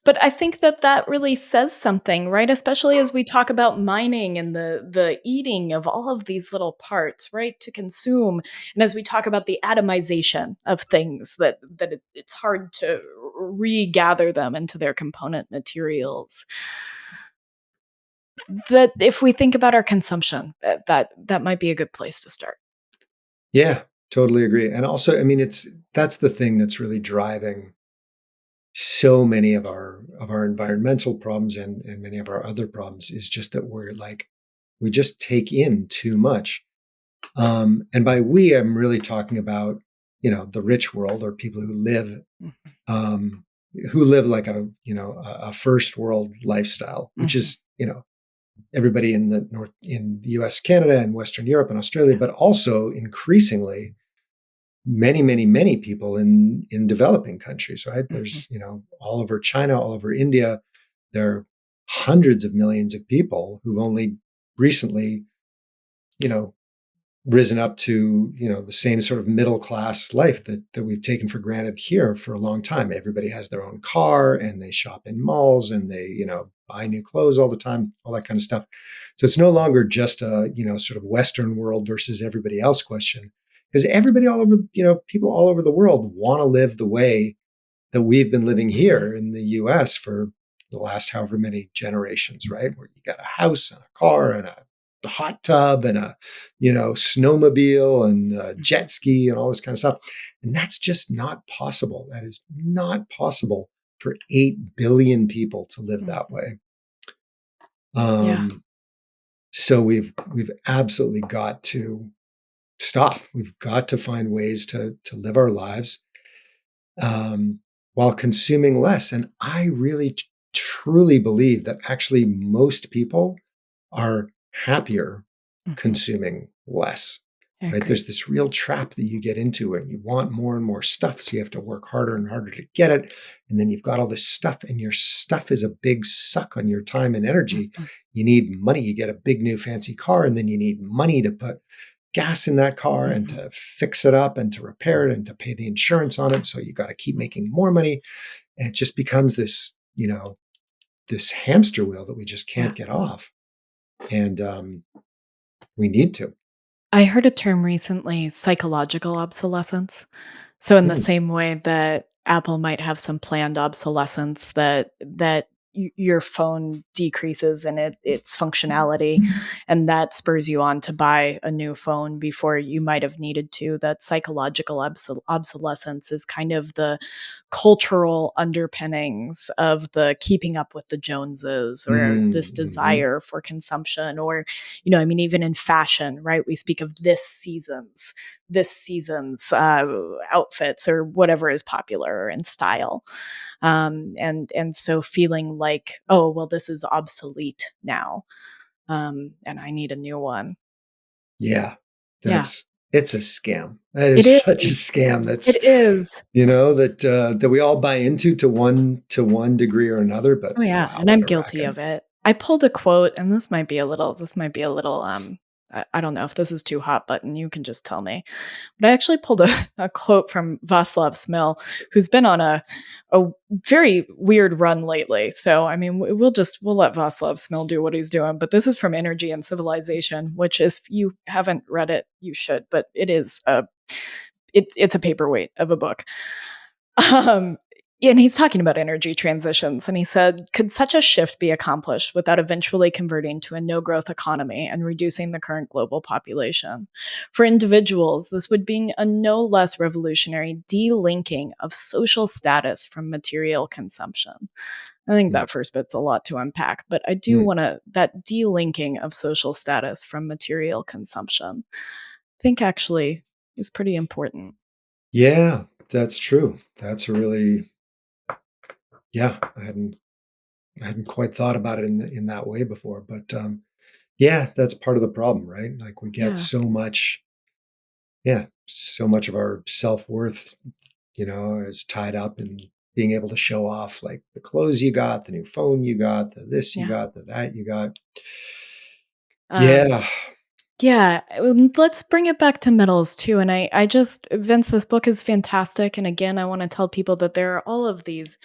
Speaker 1: But I think that that really says something, right? Especially as we talk about mining and the eating of all of these little parts, right, to consume. And as we talk about the atomization of things it's hard to regather them into their component materials. That if we think about our consumption, that might be a good place to start.
Speaker 2: Yeah, totally agree. And also, I mean, that's the thing that's really driving so many of our environmental problems and many of our other problems is just that we're like we just take in too much. And by we, I'm really talking about the rich world or people
Speaker 1: Mhm,
Speaker 2: um, who live like a first world lifestyle, which
Speaker 1: mhm.
Speaker 2: is everybody in the U.S., Canada, and Western Europe and Australia, but also increasingly many people in developing countries, right?
Speaker 1: Mhm,
Speaker 2: There's all over China, all over India, there are hundreds of millions of people who've only recently you know risen up to the same sort of middle class life that we've taken for granted here for a long time. Everybody has their own car and they shop in malls and they buy new clothes all the time, all that kind of stuff. So it's no longer just a sort of Western world versus everybody else question, because everybody all over people all over the world want to live the way that we've been living here in the US for the last however many generations, right? Where you got a house and a car and a hot tub and a snowmobile and a
Speaker 1: mhm.
Speaker 2: jet ski and all this kind of stuff. And that's just not possible. That is not possible for 8 billion people to live that
Speaker 1: Mhm.
Speaker 2: way.
Speaker 1: Yeah.
Speaker 2: So we've absolutely got to stop. We've got to find ways to live our lives um, while consuming less. And I really truly believe that actually most people are happier
Speaker 1: Mhm.
Speaker 2: consuming less.
Speaker 1: I
Speaker 2: Right?
Speaker 1: agree.
Speaker 2: There's this real trap that you get into and you want more and more stuff. So you have to work harder and harder to get it. And then you've got all this stuff, and your stuff is a big suck on your time and energy.
Speaker 1: Mhm,
Speaker 2: You need money. You get a big new fancy car, and then you need money to put gas in that car and
Speaker 1: mhm.
Speaker 2: to fix it up and to repair it and to pay the insurance on it. So you got to keep making more money. And it just becomes this hamster wheel that we just
Speaker 1: Yeah.
Speaker 2: can't get off. And we need to.
Speaker 1: I heard a term recently, psychological obsolescence. So in the
Speaker 2: Mm,
Speaker 1: same way that Apple might have some planned obsolescence that your phone decreases in its functionality and that spurs you on to buy a new phone before you might have needed to, that psychological obsolescence is kind of the cultural underpinnings of the keeping up with the Joneses or this
Speaker 2: mhm.
Speaker 1: desire for consumption or I mean, even in fashion, right? We speak of this season's outfits or whatever is popular in style, and so feeling like, oh well, this is obsolete now, and I need a new one.
Speaker 2: Yeah,
Speaker 1: Yeah,
Speaker 2: it's a scam. That
Speaker 1: it
Speaker 2: is
Speaker 1: is.
Speaker 2: such a scam. That's
Speaker 1: It is.
Speaker 2: that we all buy into to one degree or another. But
Speaker 1: Oh yeah,
Speaker 2: wow,
Speaker 1: and I'm
Speaker 2: what a
Speaker 1: guilty
Speaker 2: racket!
Speaker 1: of it. I pulled a quote, and this might be a little. I don't know if this is too hot button. You can just tell me. But I actually pulled a quote from Václav Smil, who's been on a very weird run lately. So I mean, we'll let Václav Smil do what he's doing. But this is from Energy and Civilization, which if you haven't read it, you should. But it's a paperweight of a book. Um, Yeah, and he's talking about energy transitions. And he said, could such a shift be accomplished without eventually converting to a no growth economy and reducing the current global population? For individuals, this would be a no less revolutionary delinking of social status from material consumption. I think
Speaker 2: Mm.
Speaker 1: that first bit's a lot to unpack, but I do
Speaker 2: Mm.
Speaker 1: want to, that delinking of social status from material consumption, I think actually is pretty important.
Speaker 2: Yeah, that's true. That's a really, yeah, I hadn't quite thought about it in that way before, but yeah, that's part of the problem, right? Like we get
Speaker 1: Yeah.
Speaker 2: so much, yeah, so much of our self-worth, is tied up in being able to show off like the clothes you got, the new phone you got, the this you
Speaker 1: Yeah.
Speaker 2: got, the that you got.
Speaker 1: Um,
Speaker 2: Yeah.
Speaker 1: Yeah, let's bring it back to metals too. And I just, Vince, this book is fantastic. And again, I want to tell people that there are all of these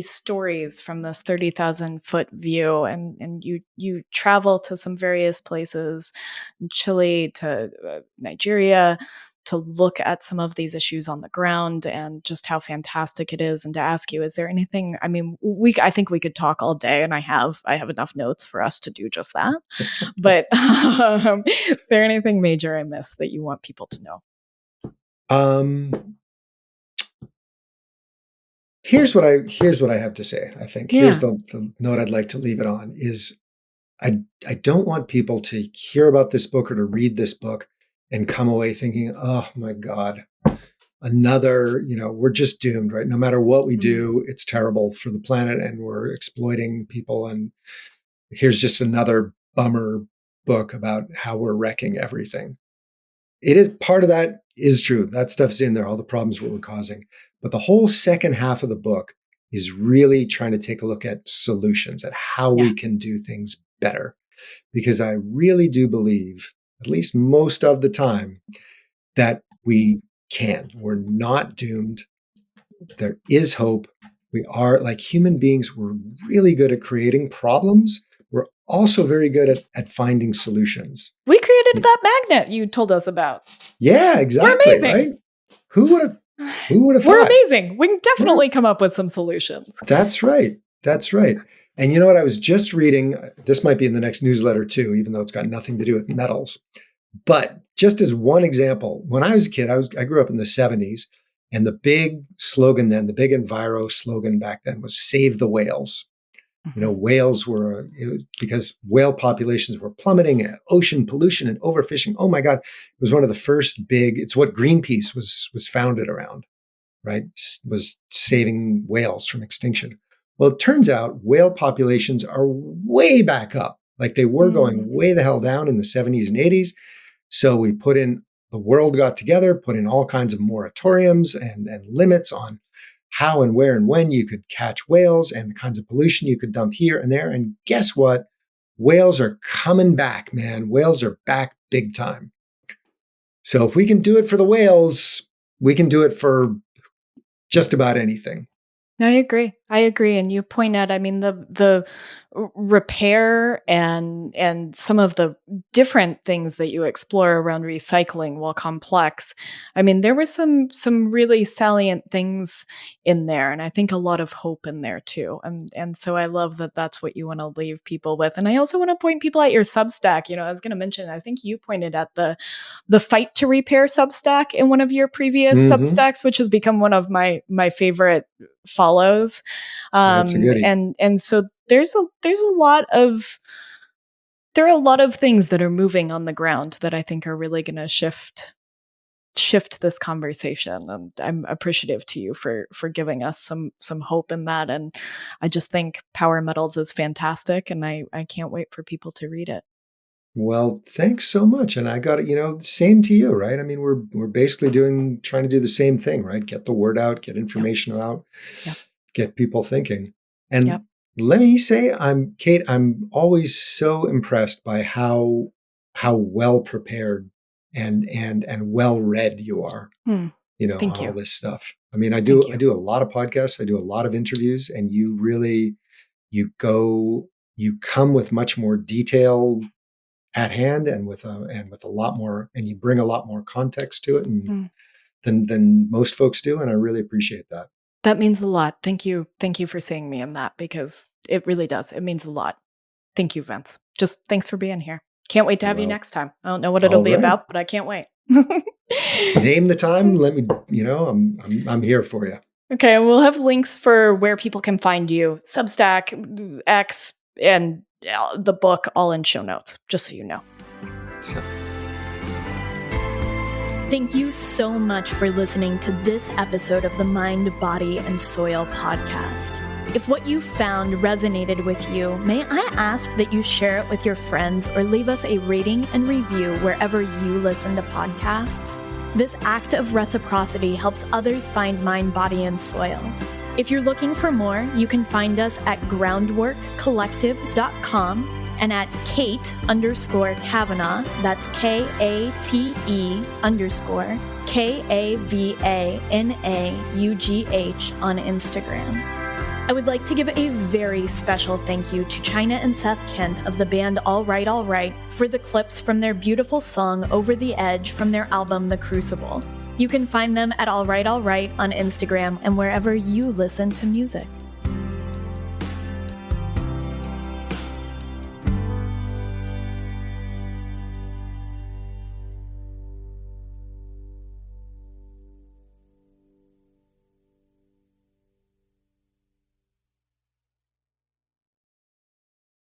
Speaker 1: stories from this 30,000 foot view, and you travel to some various places, Chile to Nigeria, to look at some of these issues on the ground and just how fantastic it is. And to ask you, is there anything? I mean, I think we could talk all day, and I have enough notes for us to do just that. But is there anything major I missed that you want people to know?
Speaker 2: Um, here's what I have to say. I think here's
Speaker 1: Yeah.
Speaker 2: the note I'd like to leave it on is I don't want people to hear about this book or to read this book and come away thinking, oh my God, another, we're just doomed, right? No matter what we
Speaker 1: Mm,
Speaker 2: do, it's terrible for the planet and we're exploiting people. And here's just another bummer book about how we're wrecking everything. It is part of that is true. That stuff's in there, all the problems what we're causing. But the whole second half of the book is really trying to take a look at solutions, at how
Speaker 1: yeah.
Speaker 2: we can do things better. Because I really do believe, at least most of the time, that we can. We're not doomed. There is hope. We are, like human beings, we're really good at creating problems. We're also very good at finding solutions.
Speaker 1: We created that magnet you told us about.
Speaker 2: Yeah,
Speaker 1: We're
Speaker 2: exactly.
Speaker 1: amazing.
Speaker 2: Right. Who would have who would have
Speaker 1: We're
Speaker 2: thought?
Speaker 1: amazing. We can
Speaker 2: We're,
Speaker 1: definitely come up with some solutions.
Speaker 2: that's right. That's right. And you know what? I was just reading, this might be in the next newsletter too, even though it's got nothing to do with metals. But just as one example, when I was a kid, I grew up in the 70s, and the big slogan then, the big enviro slogan back then was "Save the whales."
Speaker 1: Mhm.
Speaker 2: Whales were it was because whale populations were plummeting, and ocean pollution and overfishing. Oh my God, it was one of the first big. It's what Greenpeace was founded around, right? Was saving whales from extinction. Well, it turns out whale populations are way back up. Like they were going
Speaker 1: Mm.
Speaker 2: way the hell down in the 70s and 80s. So we put in, the world got together, put in all kinds of moratoriums and limits on how and where and when you could catch whales and the kinds of pollution you could dump here and there. And guess what? Whales are coming back, man. Whales are back big time. So if we can do it for the whales, we can do it for just about anything.
Speaker 1: I agree. I agree. And you point out, I mean, the repair and some of the different things that you explore around recycling, while complex. I mean, there were some really salient things in there, and I think a lot of hope in there too. And so I love that that's what you want to leave people with. And I also want to point people at your Substack. I was going to mention, I think you pointed at the Fight to Repair Substack in one of your previous
Speaker 2: Mm-hmm.
Speaker 1: Substacks, which has become one of my favorite follows.
Speaker 2: That's a goodie.
Speaker 1: And so there's a lot of there are a lot of things that are moving on the ground that I think are really going to shift this conversation, and I'm appreciative to you for giving us some hope in that. And I just think Power Metals is fantastic, and I can't wait for people to read it.
Speaker 2: Well, thanks so much. And I got it, same to you, right? I mean, we're basically trying to do the same thing, right? Get the word out, get
Speaker 1: Yep.
Speaker 2: information out,
Speaker 1: Yep.
Speaker 2: get people thinking.
Speaker 1: Yep.
Speaker 2: And let me say, Kate, I'm always so impressed by how well prepared and well read you are,
Speaker 1: Hmm.
Speaker 2: on
Speaker 1: Thank
Speaker 2: all
Speaker 1: you.
Speaker 2: this stuff. I mean, I do
Speaker 1: Thank
Speaker 2: I
Speaker 1: you.
Speaker 2: do a lot of podcasts, I do a lot of interviews, and you really you go you come with much more detail at hand and with a lot more, and you bring a lot more context to it and
Speaker 1: Hmm.
Speaker 2: than most folks do, and I really appreciate that.
Speaker 1: That means a lot. Thank you. Thank you for seeing me in that, because it really does. It means a lot. Thank you, Vince. Just thanks for being here. Can't wait to have you
Speaker 2: Well,
Speaker 1: next time. I don't know what it'll
Speaker 2: all
Speaker 1: be
Speaker 2: right.
Speaker 1: about, but I can't wait.
Speaker 2: Name the time. Let me. I'm here for you.
Speaker 1: Okay, we'll have links for where people can find you, Substack, X, and the book all in show notes, just so you know.
Speaker 2: So.
Speaker 1: Thank you so much for listening to this episode of the Mind, Body, and Soil podcast. If what you found resonated with you, may I ask that you share it with your friends or leave us a rating and review wherever you listen to podcasts? This act of reciprocity helps others find Mind, Body, and Soil. If you're looking for more, you can find us at groundworkcollective.com and at Kate_Kavanaugh, that's KATE_KAVANAUGH on Instagram. I would like to give a very special thank you to China and Seth Kent of the band All Right for the clips from their beautiful song Over the Edge from their album The Crucible. You can find them at All Right on Instagram and wherever you listen to music.